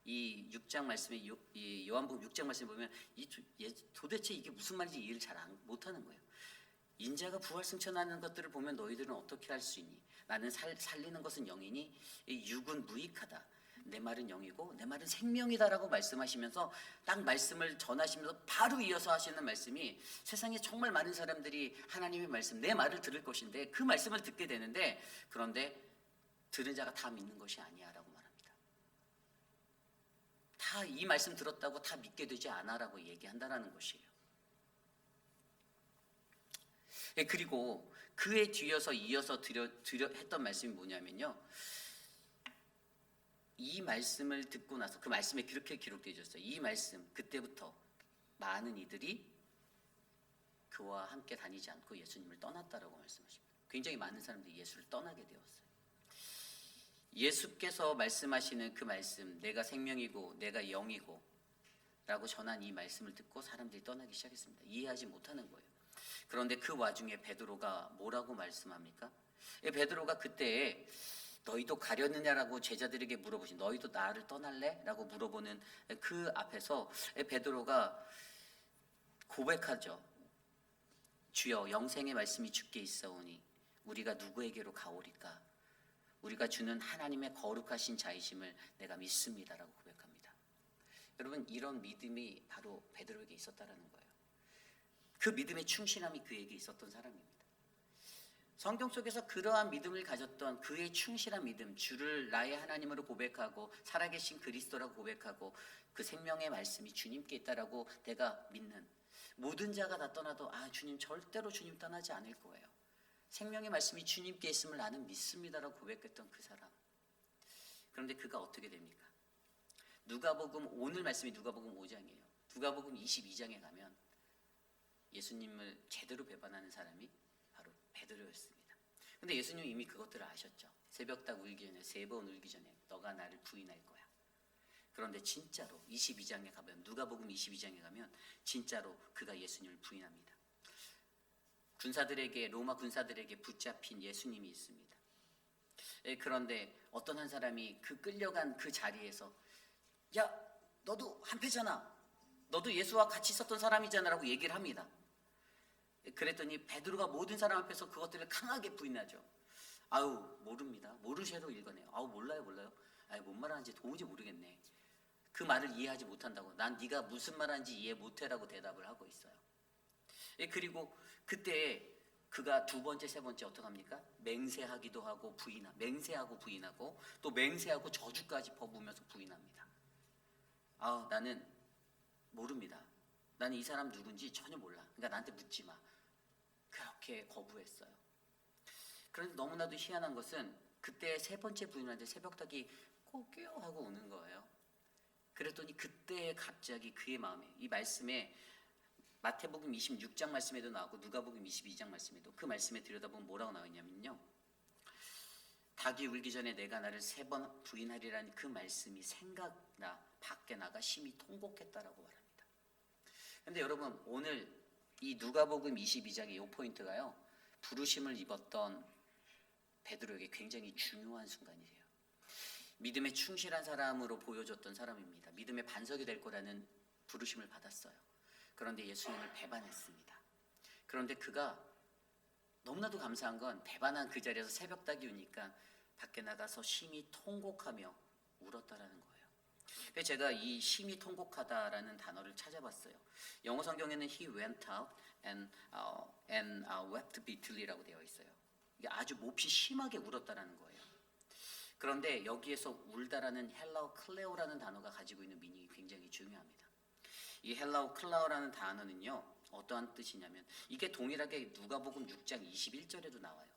이 6장 말씀에 이 요한복음 6장 말씀에 보면 도대체 이게 무슨 말인지 이해를 잘 못하는 거예요. 인자가 부활 승천하는 것들을 보면 너희들은 어떻게 할 수 있니? 나는 살리는 것은 영이니 육은 무익하다. 내 말은 영이고 내 말은 생명이다라고 말씀하시면서 딱 말씀을 전하시면서 바로 이어서 하시는 말씀이 세상에 정말 많은 사람들이 하나님의 말씀 내 말을 들을 것인데 그 말씀을 듣게 되는데 그런데 들은 자가 다 믿는 것이 아니야라고 말합니다. 다 이 말씀 들었다고 다 믿게 되지 않아라고 얘기한다라는 것이에요. 그리고 그에 뒤어서 이어서 했던 말씀이 뭐냐면요. 이 말씀을 듣고 나서 그 말씀에 그렇게 기록되어 있었어요. 이 말씀 그때부터 많은 이들이 그와 함께 다니지 않고 예수님을 떠났다라고 말씀하십니다. 굉장히 많은 사람들이 예수를 떠나게 되었어요. 예수께서 말씀하시는 그 말씀 내가 생명이고 내가 영이고 라고 전한 이 말씀을 듣고 사람들이 떠나기 시작했습니다. 이해하지 못하는 거예요. 그런데 그 와중에 베드로가 뭐라고 말씀합니까? 베드로가 그때 너희도 가려느냐라고 제자들에게 물어보신 너희도 나를 떠날래? 라고 물어보는 그 앞에서 베드로가 고백하죠. 주여 영생의 말씀이 주께 있사오니 우리가 누구에게로 가오리까? 우리가 주는 하나님의 거룩하신 자이심을 내가 믿습니다라고 고백합니다. 여러분 이런 믿음이 바로 베드로에게 있었다라는 거예요. 그 믿음의 충실함이 그에게 있었던 사람입니다. 성경 속에서 그러한 믿음을 가졌던 그의 충실한 믿음, 주를 나의 하나님으로 고백하고 살아계신 그리스도라고 고백하고 그 생명의 말씀이 주님께 있다라고 내가 믿는 모든 자가 다 떠나도 주님 절대로 주님 떠나지 않을 거예요. 생명의 말씀이 주님께 있음을 나는 믿습니다라고 고백했던 그 사람. 그런데 그가 어떻게 됩니까? 누가복음, 오늘 말씀이 누가복음 5장이에요. 누가복음 22장에 가면 예수님을 제대로 배반하는 사람이 바로 베드로였습니다. 근데 예수님이 이미 그것들을 아셨죠. 새벽닭 울기 전에 3번 울기 전에 너가 나를 부인할 거야. 그런데 진짜로 22장에 가면, 누가복음 22장에 가면 진짜로 그가 예수님을 부인합니다. 군사들에게, 로마 군사들에게 붙잡힌 예수님이 있습니다. 그런데 어떤 한 사람이 그 끌려간 그 자리에서 야, 너도 한패잖아. 너도 예수와 같이 있었던 사람이잖아 라고 얘기를 합니다. 그랬더니 베드로가 모든 사람 앞에서 그것들을 강하게 부인하죠. 모릅니다. 모르셔도 읽어내요. 몰라요. 뭔 말하는지 도무지 모르겠네. 그 말을 이해하지 못한다고. 난 네가 무슨 말하는지 이해 못해라고 대답을 하고 있어요. 그리고 그때 그가 두 번째, 세 번째 어떻게 합니까? 맹세하기도 하고 맹세하고 부인하고 또 맹세하고 저주까지 퍼부으면서 부인합니다. 나는 모릅니다. 나는 이 사람 누군지 전혀 몰라. 그러니까 나한테 묻지 마. 그렇게 거부했어요. 그런데 너무나도 희한한 것은 그때 세 번째 부인한테 새벽닭이 꼬끼요 하고 오는 거예요. 그랬더니 그때 갑자기 그의 마음에, 이 말씀에 마태복음 26장 말씀에도 나오고 누가복음 22장 말씀에도 그 말씀에 들여다보면 뭐라고 나와있냐면요, 닭이 울기 전에 내가 나를 3번 부인하리라는 그 말씀이 생각나 밖에 나가 심히 통곡했다라고 말합니다. 그런데 여러분, 오늘 이 누가복음 22장의 이 포인트가요, 부르심을 입었던 베드로에게 굉장히 중요한 순간이에요. 믿음에 충실한 사람으로 보여줬던 사람입니다. 믿음의 반석이 될 거라는 부르심을 받았어요. 그런데 예수님을 배반했습니다. 그런데 그가 너무나도 감사한 건 배반한 그 자리에서 새벽닭이 우니까 밖에 나가서 심히 통곡하며 울었다라는 거예요. 그래서 제가 이 심히 통곡하다라는 단어를 찾아봤어요. 영어 성경에는 he went out and wept bitterly라고 되어 있어요. 이게 아주 몹시 심하게 울었다라는 거예요. 그런데 여기에서 울다라는 헬라어 클레오라는 단어가 가지고 있는 미닝이 굉장히 중요합니다. 이 헬라어 클레오라는 단어는요, 어떠한 뜻이냐면 이게 동일하게 누가복음 6장 21절에도 나와요.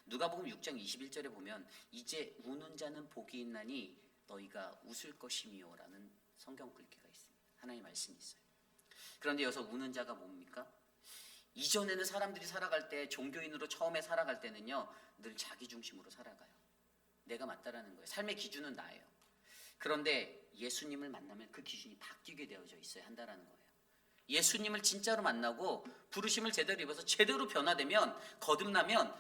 누가복음 6장 21절에 보면 이제 우는 자는 복이 있나니 너희가 웃을 것이미요 라는 성경 글귀가 있습니다. 하나님의 말씀이 있어요. 그런데 여기서 우는 자가 뭡니까? 이전에는 사람들이 살아갈 때, 종교인으로 처음에 살아갈 때는요, 늘 자기 중심으로 살아가요. 내가 맞다라는 거예요. 삶의 기준은 나예요. 그런데 예수님을 만나면 그 기준이 바뀌게 되어져 있어야 한다라는 거예요. 예수님을 진짜로 만나고 부르심을 제대로 입어서 제대로 변화되면, 거듭나면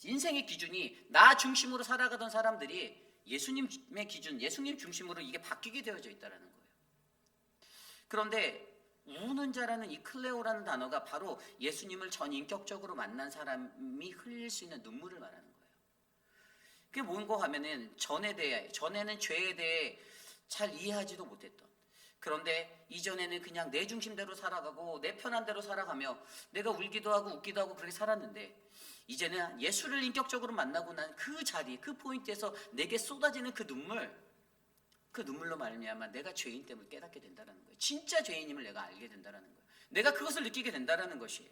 인생의 기준이 나 중심으로 살아가던 사람들이 예수님의 기준, 예수님 중심으로 이게 바뀌게 되어져 있다라는 거예요. 그런데 우는 자라는 이 클레오라는 단어가 바로 예수님을 전인격적으로 만난 사람이 흘릴 수 있는 눈물을 말하는 거예요. 그게 뭔가 하면은 전에는 죄에 대해 잘 이해하지도 못했던, 그런데 이전에는 그냥 내 중심대로 살아가고 내 편한 대로 살아가며 내가 울기도 하고 웃기도 하고 그렇게 살았는데, 이제는 예수를 인격적으로 만나고 난 그 자리, 그 포인트에서 내게 쏟아지는 그 눈물로 말미암아 내가 죄인 때문에 깨닫게 된다는 거예요. 진짜 죄인임을 내가 알게 된다는 거예요. 내가 그것을 느끼게 된다는 것이에요.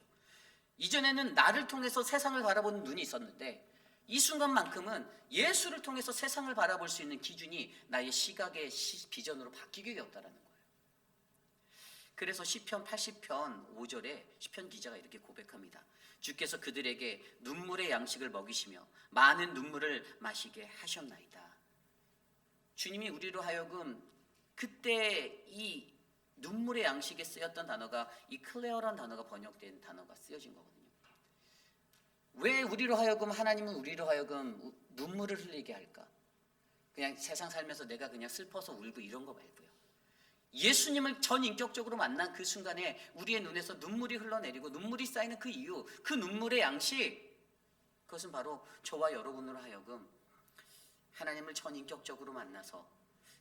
이전에는 나를 통해서 세상을 바라보는 눈이 있었는데 이 순간만큼은 예수를 통해서 세상을 바라볼 수 있는 기준이 나의 시각의 비전으로 바뀌게 되었다는 거예요. 그래서 시편 80편 5절에 시편 기자가 이렇게 고백합니다. 주께서 그들에게 눈물의 양식을 먹이시며 많은 눈물을 마시게 하셨나이다. 주님이 우리로 하여금 그때 이 눈물의 양식에 쓰였던 단어가 이 클레어라는 단어가 번역된 단어가 쓰여진 거거든요. 왜 우리로 하여금, 하나님은 우리로 하여금 눈물을 흘리게 할까? 그냥 세상 살면서 내가 그냥 슬퍼서 울고 이런 거 말고요. 예수님을 전인격적으로 만난 그 순간에 우리의 눈에서 눈물이 흘러내리고 눈물이 쌓이는 그 이유, 그 눈물의 양식, 그것은 바로 저와 여러분으로 하여금 하나님을 전인격적으로 만나서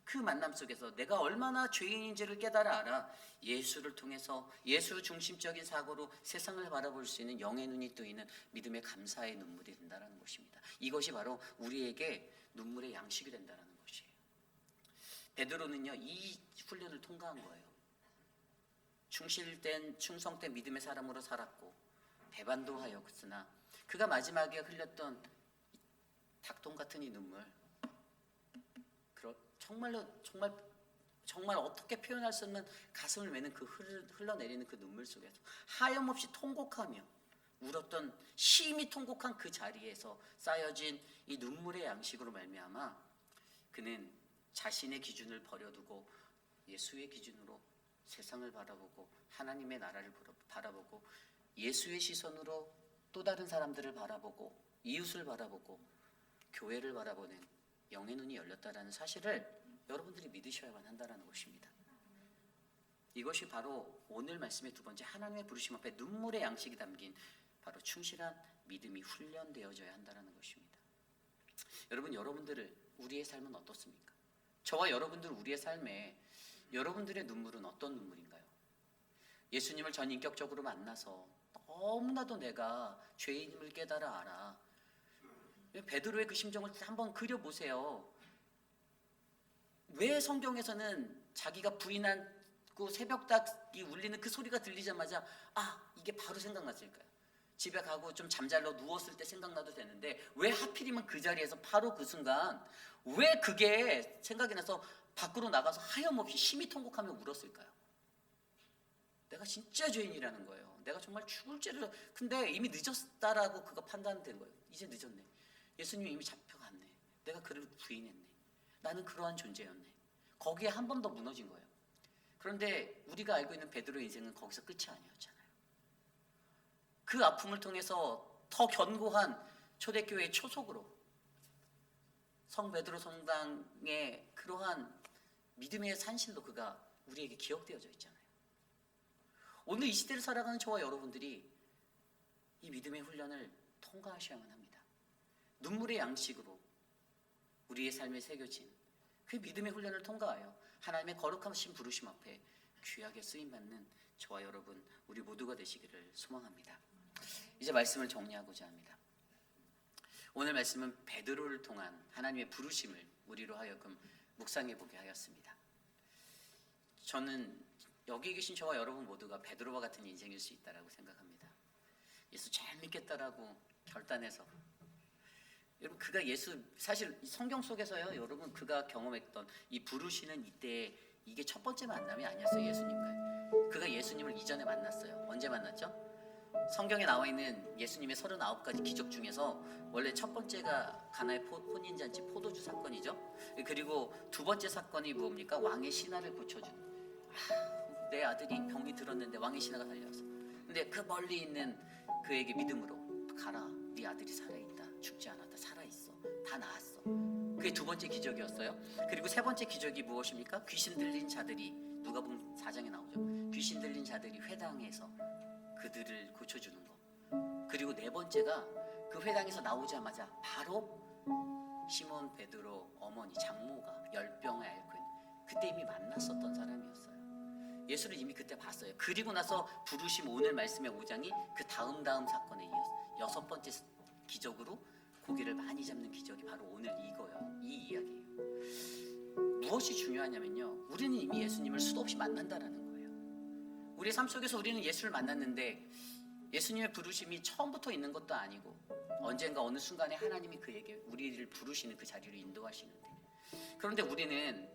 그 만남 속에서 내가 얼마나 죄인인지를 깨달아 알아 예수를 통해서 예수 중심적인 사고로 세상을 바라볼 수 있는 영의 눈이 뜨이는 믿음의 감사의 눈물이 된다는 것입니다. 이것이 바로 우리에게 눈물의 양식이 된다는 것이에요. 베드로는요, 이 훈련을 통과한 거예요. 충성된 믿음의 사람으로 살았고 배반도 하였으나 그가 마지막에 흘렸던 닭똥 같은 이 눈물, 정말 어떻게 표현할 수 없는 가슴을 메는 그 흘러내리는 그 눈물 속에서 하염없이 통곡하며 울었던 심히 통곡한 그 자리에서 쌓여진 이 눈물의 양식으로 말미암아 그는 자신의 기준을 버려두고 예수의 기준으로 세상을 바라보고 하나님의 나라를 바라보고 예수의 시선으로 또 다른 사람들을 바라보고 이웃을 바라보고 교회를 바라보는 영의 눈이 열렸다라는 사실을 여러분들이 믿으셔야만 한다는 것입니다. 이것이 바로 오늘 말씀의 두 번째, 하나님의 부르심 앞에 눈물의 양식이 담긴 바로 충실한 믿음이 훈련되어져야 한다는 것입니다. 여러분들을 우리의 삶은 어떻습니까? 저와 여러분들 우리의 삶에 여러분들의 눈물은 어떤 눈물인가요? 예수님을 전인격적으로 만나서 너무나도 내가 죄인임을 깨달아 알아. 베드로의 그 심정을 한번 그려보세요. 왜 성경에서는 자기가 부인하고 새벽닭이 울리는 그 소리가 들리자마자 이게 바로 생각났을까요? 집에 가고 좀 잠잘러 누웠을 때 생각나도 되는데 왜 하필이면 그 자리에서 바로 그 순간 왜 그게 생각이 나서 밖으로 나가서 하염없이 심히 통곡하며 울었을까요? 내가 진짜 죄인이라는 거예요. 내가 정말 죽을 죄를, 근데 이미 늦었다라고 그가 판단된 거예요. 이제 늦었네. 예수님이 이미 잡혀갔네. 내가 그를 부인했네. 나는 그러한 존재였네. 거기에 한 번 더 무너진 거예요. 그런데 우리가 알고 있는 베드로의 인생은 거기서 끝이 아니었잖아요. 그 아픔을 통해서 더 견고한 초대교회의 초석으로 성 베드로 성당의 그러한 믿음의 산실로 그가 우리에게 기억되어져 있잖아요. 오늘 이 시대를 살아가는 저와 여러분들이 이 믿음의 훈련을 통과하셔야만 합니다. 눈물의 양식으로 우리의 삶에 새겨진 그 믿음의 훈련을 통과하여 하나님의 거룩하신 부르심 앞에 귀하게 쓰임받는 저와 여러분 우리 모두가 되시기를 소망합니다. 이제 말씀을 정리하고자 합니다. 오늘 말씀은 베드로를 통한 하나님의 부르심을 우리로 하여금 묵상해보게 하였습니다. 저는 여기 계신 저와 여러분 모두가 베드로와 같은 인생일 수 있다고 생각합니다. 예수 잘 믿겠다라고 결단해서, 여러분 그가 사실 성경 속에서요, 여러분 그가 경험했던 이 부르시는 이때 이게 첫 번째 만남이 아니었어요. 예수님과 그가 예수님을 이전에 만났어요. 언제 만났죠? 성경에 나와 있는 예수님의 39가지 기적 중에서 원래 첫 번째가 가나의 혼인잔치 포도주 사건이죠. 그리고 두 번째 사건이 뭡니까? 왕의 신하를 고쳐준, 내 아들이 병이 들었는데 왕의 신하가 달려와서, 근데 그 멀리 있는 그에게 믿음으로 가라, 네 아들이 살아있다, 죽지 않았다, 살아있어, 다 나았어. 그게 두 번째 기적이었어요. 그리고 세 번째 기적이 무엇입니까? 귀신 들린 자들이, 누가복음 4장에 나오죠. 귀신 들린 자들이 회당에서 그들을 고쳐주는 거. 그리고 네 번째가 그 회당에서 나오자마자 바로 시몬 베드로 어머니 장모가 열병을 앓고 있는, 그때 이미 만났었던 사람이었어요. 예수를 이미 그때 봤어요. 그리고 나서 부르심 오늘 말씀의 5장이 그 다음 사건에 이어서 여섯 번째 기적으로 고기를 많이 잡는 기적이 바로 오늘 이거예요. 이 이야기예요. 무엇이 중요하냐면요, 우리는 이미 예수님을 수도 없이 만난다라는 거예요. 우리의 삶 속에서 우리는 예수를 만났는데 예수님의 부르심이 처음부터 있는 것도 아니고 언젠가 어느 순간에 하나님이 그에게 우리를 부르시는 그 자리로 인도하시는데, 그런데 우리는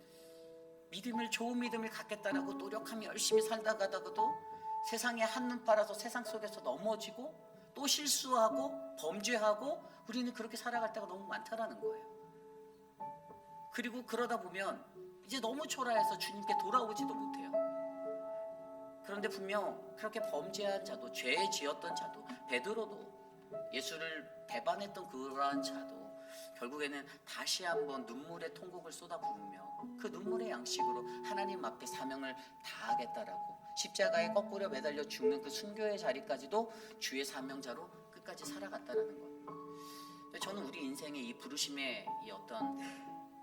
좋은 믿음을 갖겠다라고 노력하며 열심히 살다가다가도 세상에 한눈 팔아서 세상 속에서 넘어지고 또 실수하고 범죄하고 우리는 그렇게 살아갈 때가 너무 많다라는 거예요. 그리고 그러다 보면 이제 너무 초라해서 주님께 돌아오지도 못해요. 그런데 분명 그렇게 범죄한 자도, 죄 지었던 자도, 베드로도 예수를 배반했던 그러한 자도 결국에는 다시 한번 눈물의 통곡을 쏟아 부으며 그 눈물의 양식으로 하나님 앞에 사명을 다하겠다라고 십자가에 거꾸로 매달려 죽는 그 순교의 자리까지도 주의 사명자로 끝까지 살아갔다라는 거예요. 저는 우리 인생의 이 부르심의 이 어떤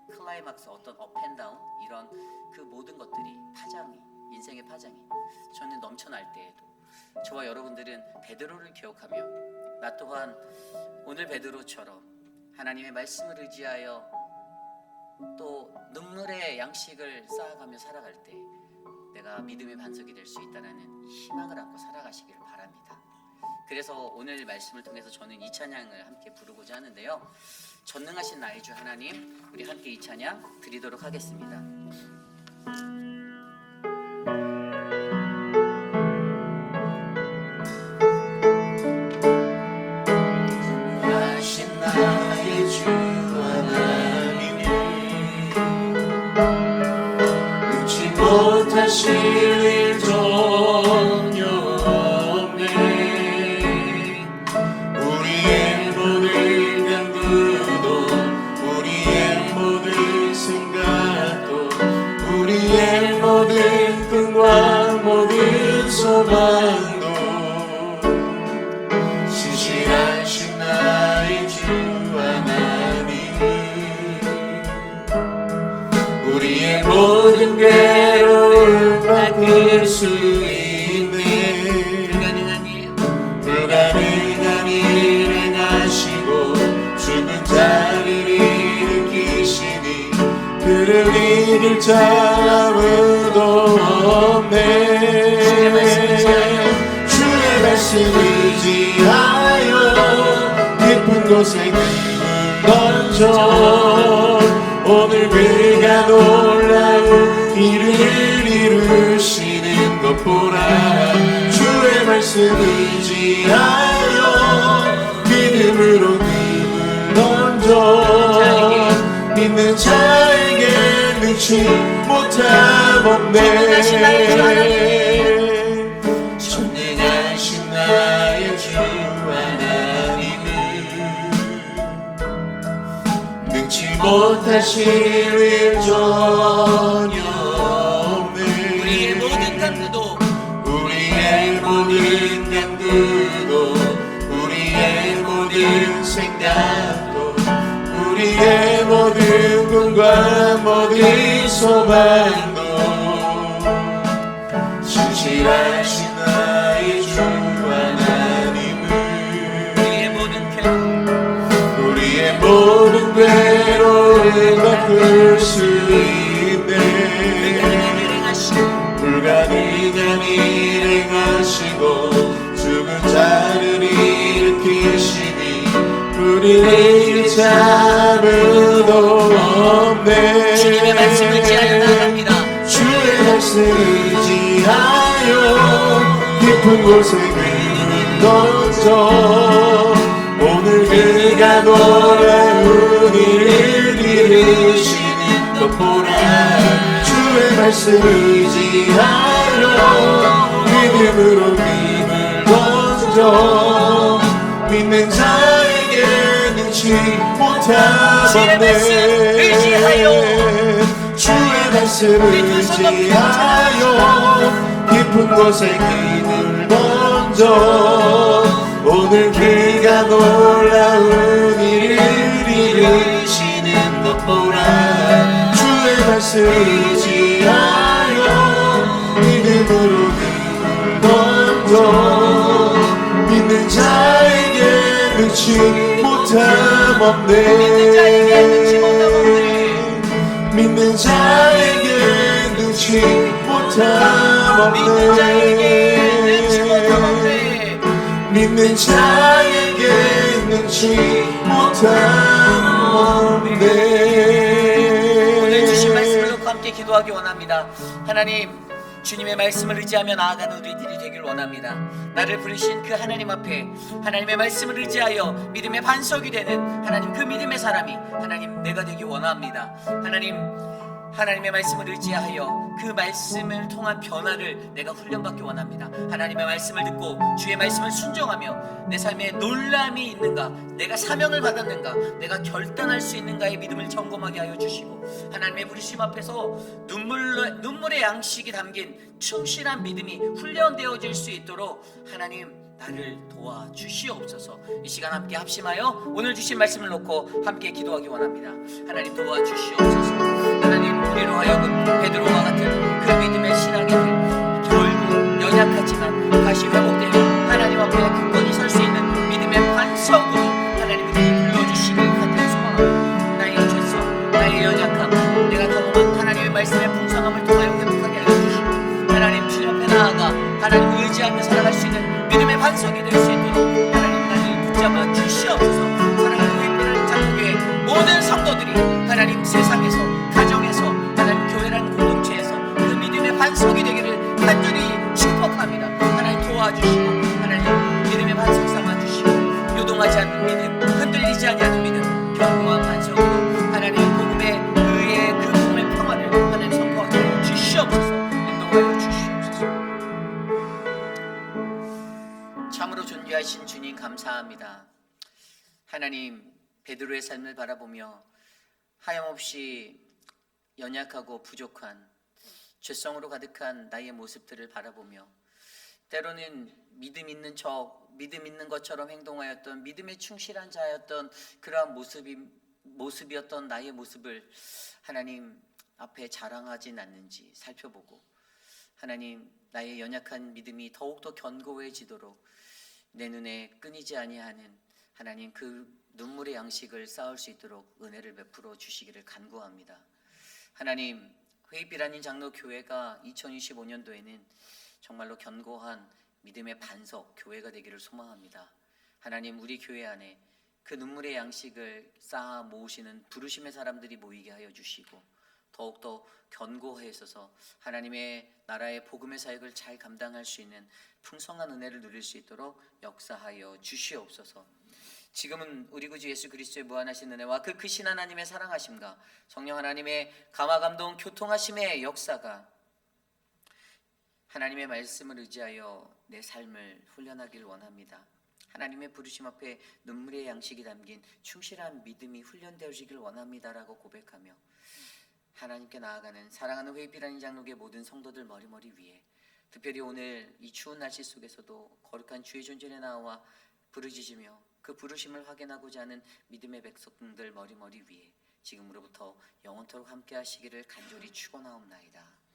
클라이막스, 어떤 업앤다운, 이런 그 모든 것들이 인생의 파장이 저는 넘쳐날 때에도 저와 여러분들은 베드로를 기억하며 나 또한 오늘 베드로처럼 하나님의 말씀을 의지하여 또 눈물의 양식을 쌓아가며 살아갈 때 내가 믿음의 반석이 될 수 있다는 희망을 안고 살아가시기를 바랍니다. 그래서 오늘 말씀을 통해서 저는 이 찬양을 함께 부르고자 하는데요. 전능하신 나의 주 하나님, 우리 함께 이 찬양 드리도록 하겠습니다. 전능하신 나의 주 하나님을 능치 못하실 일 전혀 없네. 우리의 모든 간구도 우리의 모든 생각도 우리의 모든 꿈과 모든 소망도 신실하신 나의 주 하나님은 우리의 모든 괴로움 바꿀 수 있네. 불가능한 일 행하시고 죽은 자를 일으키시니 그를 이길 자 아무도 없네. 주의 말씀을 의지하여 깊은 곳에 금을 던져 오늘 그가 놀라운 일을 이루시는 것 보라. 주의 말씀을 의지하여 믿음으로 금을 던져 믿는 자에게 능치 못함 없네. 전능하신 나의 주 하나님은 능치 못하실 일 전혀 없네. 우리의 모든 간구도 우리의 모든 간구도 우리의 모든 생각도 우리의 모든 꿈과 모든 소망도 신실하신 나의 주 하나님은 우리의 모든 괴로움을 바꿀 수 있네. 불가능한 일 행하시고 죽은 자를 일으키시니 우리를 아무도 없네. 주님의 말씀을 의지하여 나아갑니다. 주의 말씀을 의지하여 깊은 곳에 금을 던져 오늘 그가 놀라운 일을 이루시는 것 보라. 주의 말씀을 의지하여 믿음으로 금을 던져 믿는 자에게 능치 못함 없네. 주의 말씀을 의지하여 깊은 곳에 금을 던져 오늘 그가 놀라운 일을 이루시는 것 보라. 주의 말씀을 의지하여 믿음으로 금을 던져 믿는 자에게 능치 못함 없네. 믿는 자에게 능치 못함 없네. 믿는 자에게 능치 못함 없네. 오늘 주신 말씀을 놓고 함께 기도하기 원합니다. 하나님, 주님의 말씀을 의지하며 나아가는 우리들이 되길 원합니다. 나를 부르신 그 하나님 앞에 하나님의 말씀을 의지하여 믿음의 반석이 되는 하나님, 그 믿음의 사람이 하나님 내가 되기 원합니다. 하나님의 말씀을 의지하여 그 말씀을 통한 변화를 내가 훈련받기 원합니다. 하나님의 말씀을 듣고 주의 말씀을 순종하며 내 삶에 놀람이 있는가, 내가 사명을 받았는가, 내가 결단할 수 있는가의 믿음을 점검하게 하여 주시고 하나님의 부르심 앞에서 눈물의 양식이 담긴 충실한 믿음이 훈련되어질 수 있도록 하나님 나를 도와주시옵소서. 이 시간 함께 합심하여 오늘 주신 말씀을 놓고 함께 기도하기 원합니다. 하나님 도와주시옵소서. 하나님, 우리로 하여금 베드로와 같은 그 믿음의 신앙의 결국 연약하지만 다시 회복되어 하나님 앞에 굳건히 설 수 있는 믿음의 반석으로 하나님이 불러주시길 간절히 소망합니다. 나의 죄성, 나의 연약함, 내가 경험한 하나님의 말씀의 풍성함을 통하여 회복하게 하여 주시고 하나님 의지하며 살아갈 수 있는 믿음의 반석이 될 수 있도록 하나님 나를 붙잡아 주시옵소서. 사랑하는 회복하는 장로교회 모든 성도들이 하나님 세상에서 가정에서 하나님 교회라는 공동체에서 그 믿음의 반석이 되기를 간절히 축복합니다. 하나님 도와주시고 하나님 믿음의 반석 삼아주시고 요동하지 않는 믿음, 흔들리지 아니하는 믿음, 견고한 반석으로 하나님의 복음의 의의 그 복음의 평화를 하나님 선포하게 주시옵소서. 인도하여 주시옵소서. 참으로 존귀하신 주님 감사합니다. 하나님 베드로의 삶을 바라보며 하염없이 연약하고 부족한 죄성으로 가득한 나의 모습들을 바라보며 때로는 믿음 있는 것처럼 행동하였던 믿음에 충실한 자였던 그러한 모습이었던 나의 모습을 하나님 앞에 자랑하진 않는지 살펴보고 하나님 나의 연약한 믿음이 더욱더 견고해지도록 내 눈에 끊이지 아니하는 하나님 그 눈물의 양식을 쌓을 수 있도록 은혜를 베풀어 주시기를 간구합니다. 하나님 회입이라는 장로교회가 2025년도에는 정말로 견고한 믿음의 반석 교회가 되기를 소망합니다. 하나님 우리 교회 안에 그 눈물의 양식을 쌓아 모으시는 부르심의 사람들이 모이게 하여 주시고 더욱더 견고해져서 하나님의 나라의 복음의 사역을 잘 감당할 수 있는 풍성한 은혜를 누릴 수 있도록 역사하여 주시옵소서. 지금은 우리 구주 예수 그리스도의 무한하신 은혜와 그 크신 하나님의 사랑하심과 성령 하나님의 감화감동 교통하심의 역사가 하나님의 말씀을 의지하여 내 삶을 훈련하길 원합니다. 하나님의 부르심 앞에 눈물의 양식이 담긴 충실한 믿음이 훈련되어지길 원합니다라고 고백하며 하나님께 나아가는 사랑하는 회입이라는 장로교의 모든 성도들 머리머리 위에 특별히 오늘 이 추운 날씨 속에서도 거룩한 주의 존전에 나와 부르짖으며 그 부르심을 확인하고자 하는 믿음의 백성들 머리머리 위에 지금으로부터 영원토록 함께 하시기를 간절히 축원하옵나이다.